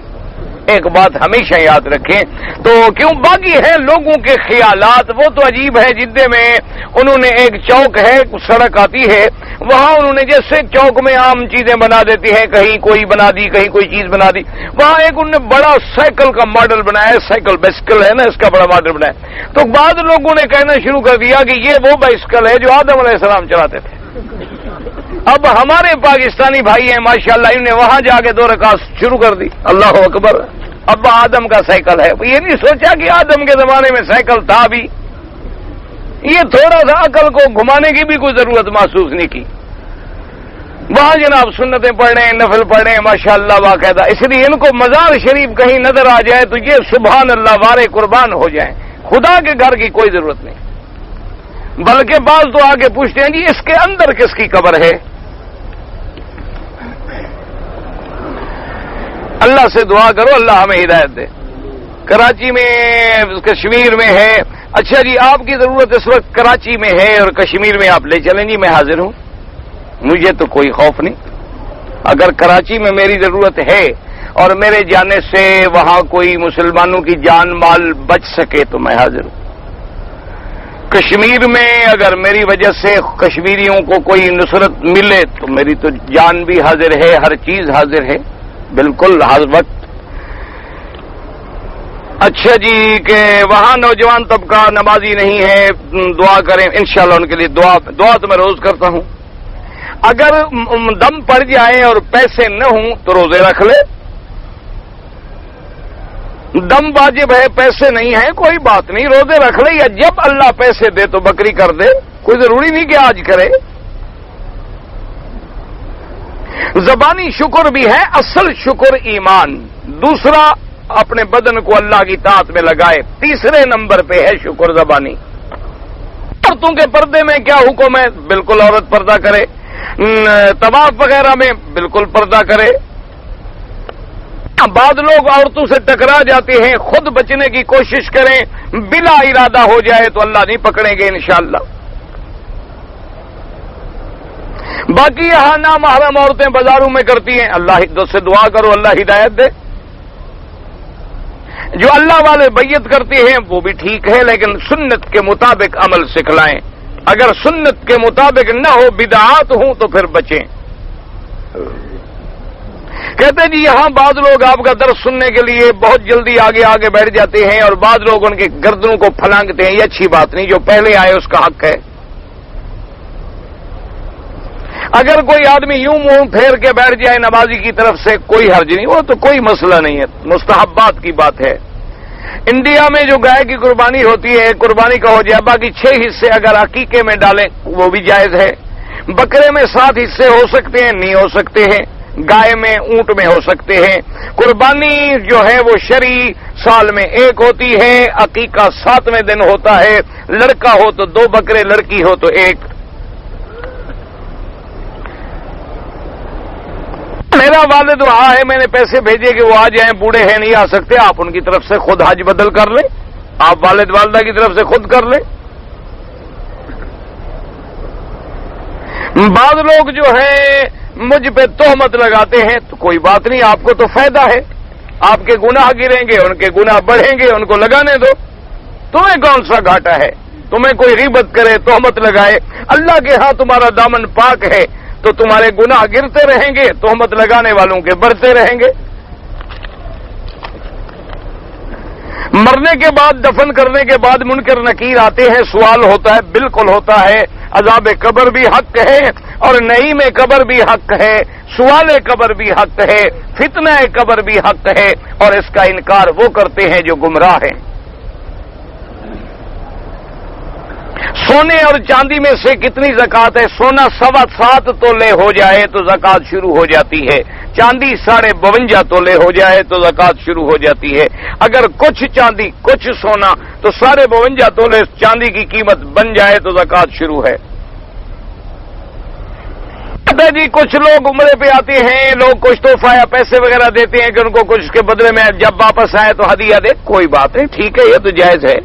ایک بات ہمیشہ یاد رکھیں، تو کیوں باقی ہے لوگوں کے خیالات، وہ تو عجیب ہے۔ جدے میں انہوں نے ایک چوک ہے، سڑک آتی ہے، وہاں انہوں نے جیسے چوک میں عام چیزیں بنا دیتی ہیں، کہیں کوئی بنا دی، کہیں کوئی چیز بنا دی، وہاں ایک انہوں نے بڑا سائیکل کا ماڈل بنایا ہے، سائیکل بائسکل ہے نا، اس کا بڑا ماڈل بنایا، تو بعض لوگوں نے کہنا شروع کر دیا کہ یہ وہ بائسکل ہے جو آدم علیہ السلام چلاتے تھے۔ اب ہمارے پاکستانی بھائی ہیں ماشاءاللہ، انہوں نے وہاں جا کے 2 رکعت شروع کر دی، اللہ اکبر، اب آدم کا سائیکل ہے۔ یہ نہیں سوچا کہ آدم کے زمانے میں سائیکل تھا بھی، یہ تھوڑا سا عقل کو گھمانے کی بھی کوئی ضرورت محسوس نہیں کی۔ وہاں جناب سنتیں پڑھ رہے ہیں، نفل پڑھ رہے ہیں ماشاءاللہ باقاعدہ، اس لیے ان کو مزار شریف کہیں نظر آ جائے تو یہ سبحان اللہ وارے قربان ہو جائیں، خدا کے گھر کی کوئی ضرورت نہیں۔ بلکہ بعض تو آگے پوچھتے ہیں جی اس کے اندر کس کی قبر ہے؟ اللہ سے دعا کرو اللہ ہمیں ہدایت دے۔ کراچی میں، کشمیر میں ہے، اچھا جی آپ کی ضرورت اس وقت کراچی میں ہے اور کشمیر میں آپ لے چلیں جی، میں حاضر ہوں، مجھے تو کوئی خوف نہیں۔ اگر کراچی میں میری ضرورت ہے اور میرے جانے سے وہاں کوئی مسلمانوں کی جان مال بچ سکے تو میں حاضر ہوں۔ کشمیر میں اگر میری وجہ سے کشمیریوں کو کوئی نصرت ملے تو میری تو جان بھی حاضر ہے، ہر چیز حاضر ہے، بالکل ہر وقت۔ اچھا جی کہ وہاں نوجوان طبقہ نمازی نہیں ہے، دعا کریں انشاءاللہ ان کے لیے، دعا تو میں روز کرتا ہوں۔ اگر دم پڑ جائے اور پیسے نہ ہوں تو روزے رکھ لے، دم واجب ہے، پیسے نہیں ہیں کوئی بات نہیں، روزے رکھ لے، یا جب اللہ پیسے دے تو بکری کر دے، کوئی ضروری نہیں کہ آج کرے۔ زبانی شکر بھی ہے، اصل شکر ایمان، دوسرا اپنے بدن کو اللہ کی طاعت میں لگائے، تیسرے نمبر پہ ہے شکر زبانی۔ عورتوں کے پردے میں کیا حکم ہے؟ بالکل عورت پردہ کرے، طواف وغیرہ میں بالکل پردہ کرے۔ بعض لوگ عورتوں سے ٹکرا جاتے ہیں، خود بچنے کی کوشش کریں، بلا ارادہ ہو جائے تو اللہ نہیں پکڑیں گے انشاءاللہ۔ باقی یہاں نامحرم عورتیں بازاروں میں کرتی ہیں، اللہ سے دعا کرو اللہ ہدایت دے۔ جو اللہ والے بیعت کرتے ہیں وہ بھی ٹھیک ہے، لیکن سنت کے مطابق عمل سکھلائیں، اگر سنت کے مطابق نہ ہو بدعات ہوں تو پھر بچیں۔ کہتے ہیں جی یہاں بعض لوگ آپ کا درس سننے کے لیے بہت جلدی آگے آگے بیٹھ جاتے ہیں اور بعض لوگ ان کے گردنوں کو پھلانگتے ہیں، یہ اچھی بات نہیں، جو پہلے آئے اس کا حق ہے۔ اگر کوئی آدمی یوں منہ پھیر کے بیٹھ جائے نمازی کی طرف سے کوئی حرج نہیں، وہ تو کوئی مسئلہ نہیں ہے، مستحبات کی بات ہے۔ انڈیا میں جو گائے کی قربانی ہوتی ہے قربانی کا ہو جائے، باقی 6 حصے اگر عقیقے میں ڈالیں وہ بھی جائز ہے۔ بکرے میں 7 حصے ہو سکتے ہیں، نہیں ہو سکتے ہیں، گائے میں اونٹ میں ہو سکتے ہیں۔ قربانی جو ہے وہ شرعی سال میں 1 ہوتی ہے، عقیقہ 7ویں دن ہوتا ہے، لڑکا ہو تو 2 بکرے، لڑکی ہو تو 1۔ میرا والد وہاں ہے، میں نے پیسے بھیجے کہ وہ آ جائیں، بوڑھے ہیں نہیں آ سکتے، آپ ان کی طرف سے خود حج بدل کر لیں، آپ والد والدہ کی طرف سے خود کر لیں۔ بعض لوگ جو ہیں مجھ پہ تہمت لگاتے ہیں، تو کوئی بات نہیں، آپ کو تو فائدہ ہے، آپ کے گناہ گریں گے، ان کے گناہ بڑھیں گے، ان کو لگانے دو، تمہیں کون سا گھاٹا ہے؟ تمہیں کوئی غیبت کرے، تہمت لگائے، اللہ کے ہاں تمہارا دامن پاک ہے تو تمہارے گناہ گرتے رہیں گے، تہمت لگانے والوں کے بڑھتے رہیں گے۔ مرنے کے بعد، دفن کرنے کے بعد منکر نکیر آتے ہیں، سوال ہوتا ہے، بالکل ہوتا ہے، عذاب قبر بھی حق ہے اور نعیم قبر بھی حق ہے، سوال قبر بھی حق ہے، فتنہ قبر بھی حق ہے، اور اس کا انکار وہ کرتے ہیں جو گمراہ ہیں۔ سونے اور چاندی میں سے کتنی زکوٰۃ ہے؟ سونا 7.25 تولے ہو جائے تو زکوٰۃ شروع ہو جاتی ہے، چاندی 52.5 تولے ہو جائے تو زکوٰۃ شروع ہو جاتی ہے۔ اگر کچھ چاندی کچھ سونا تو 52.5 تولے چاندی کی قیمت بن جائے تو زکوٰۃ شروع ہے۔ جی کچھ لوگ عمرے پہ آتے ہیں، لوگ کچھ تحفہ یا پیسے وغیرہ دیتے ہیں کہ ان کو کچھ کے بدلے میں جب واپس آئے تو ہدیہ دے، کوئی بات نہیں، ٹھیک ہے، یہ تو جائز ہے۔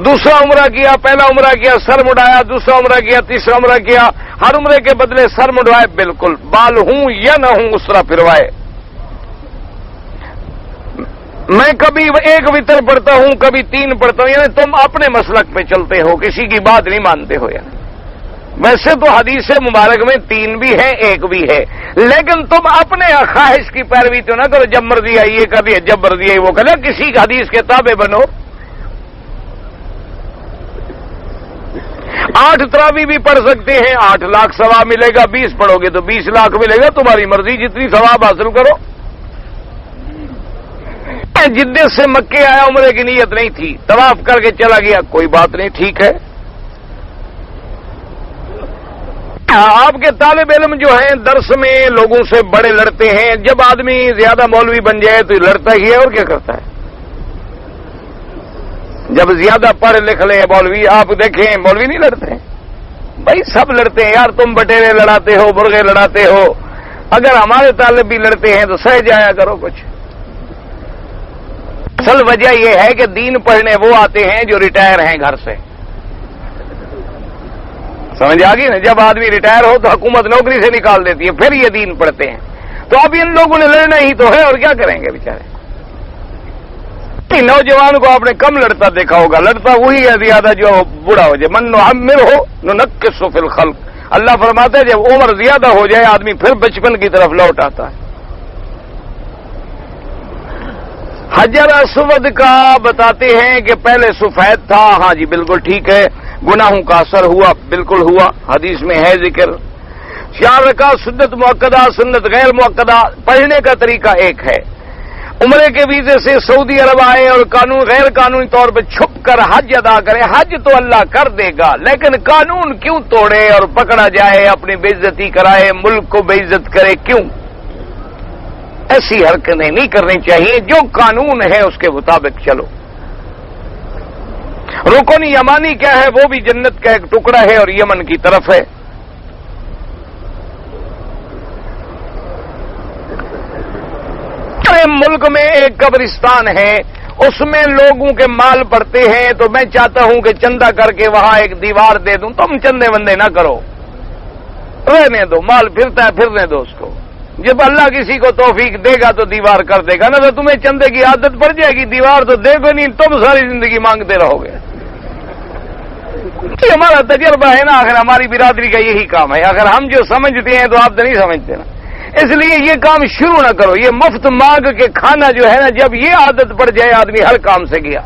دوسرا عمرہ کیا، پہلا عمرہ کیا، سر مڈایا، دوسرا عمرہ کیا، تیسرا عمرہ کیا، ہر عمرے کے بدلے سر مڈوائے، بالکل، بال ہوں یا نہ ہوں اس طرح پھروائے۔ میں کبھی ایک وتر پڑھتا ہوں، کبھی 3 پڑھتا ہوں، یعنی تم اپنے مسلک پہ چلتے ہو، کسی کی بات نہیں مانتے ہو یعنی۔ ویسے تو حدیث مبارک میں 3 بھی ہے، 1 بھی ہے، لیکن تم اپنے خواہش کی پیروی تو نہ کرو، جب مرضی آئی یہ کر دیا، جب مرضی آئی وہ کر دیا، کسی حدیث کے تابع بنو۔ 8 تراویح بھی پڑھ سکتے ہیں، 8 لاکھ ثواب ملے گا، 20 پڑھو گے تو 20 لاکھ ملے گا، تمہاری مرضی، جتنی ثواب حاصل کرو۔ جدے سے مکے آیا، عمرے کی نیت نہیں تھی، طواف کر کے چلا گیا، کوئی بات نہیں، ٹھیک ہے۔ آپ کے طالب علم جو ہیں درس میں لوگوں سے بڑے لڑتے ہیں، جب آدمی زیادہ مولوی بن جائے تو لڑتا ہی ہے، اور کیا کرتا ہے؟ جب زیادہ پڑھ لکھ لے مولوی، آپ دیکھیں مولوی نہیں لڑتے ہیں بھائی، سب لڑتے ہیں یار، تم بٹیرے لڑاتے ہو، مرغے لڑاتے ہو، اگر ہمارے طالب بھی لڑتے ہیں تو سہ جایا کرو کچھ۔ اصل وجہ یہ ہے کہ دین پڑھنے وہ آتے ہیں جو ریٹائر ہیں گھر سے، سمجھ آ گئی نا؟ جب آدمی ریٹائر ہو تو حکومت نوکری سے نکال دیتی ہے، پھر یہ دین پڑھتے ہیں، تو اب ان لوگوں نے لڑنا ہی تو ہے، اور کیا کریں گے بیچارے۔ نوجوان کو آپ نے کم لڑتا دیکھا ہوگا، لڑتا وہی ہے زیادہ جو بوڑھا ہو جائے، من نعمر ہو ننکس فی الخلق، اللہ فرماتا ہے جب عمر زیادہ ہو جائے آدمی پھر بچپن کی طرف لوٹ آتا ہے۔ حجر اسود کا بتاتے ہیں کہ پہلے سفید تھا، ہاں جی بالکل ٹھیک ہے، گناہوں کا اثر ہوا، بالکل ہوا، حدیث میں ہے ذکر۔ 4 رکعت سنت مؤکدہ، سنت غیر مؤکدہ، پڑھنے کا طریقہ ایک ہے۔ عمرے کے ویزے سے سعودی عرب آئے اور قانون غیر قانونی طور پہ چھپ کر حج ادا کرے، حج تو اللہ کر دے گا، لیکن قانون کیوں توڑے اور پکڑا جائے، اپنی بے عزتی کرائے، ملک کو بے عزت کرے، کیوں؟ ایسی حرکتیں نہیں کرنی چاہیے، جو قانون ہے اس کے مطابق چلو۔ رکن یمانی کیا ہے؟ وہ بھی جنت کا ایک ٹکڑا ہے اور یمن کی طرف ہے۔ ملک میں ایک قبرستان ہے، اس میں لوگوں کے مال پڑتے ہیں، تو میں چاہتا ہوں کہ چندہ کر کے وہاں ایک دیوار دے دوں، تم چندے وندے نہ کرو، رہنے دو، مال پھرتا ہے پھرنے دو اس کو، جب اللہ کسی کو توفیق دے گا تو دیوار کر دے گا، نہ تو تمہیں چندے کی عادت پڑ جائے گی، دیوار تو دے گو نہیں، تم ساری زندگی مانگتے رہو گے۔ یہ ہمارا تجربہ ہے نا، آخر ہماری برادری کا یہی کام ہے، اگر ہم جو سمجھتے ہیں تو آپ تو نہیں سمجھتے نا، اس لیے یہ کام شروع نہ کرو، یہ مفت مانگ کے کھانا جو ہے نا، جب یہ عادت پڑ جائے آدمی ہر کام سے گیا۔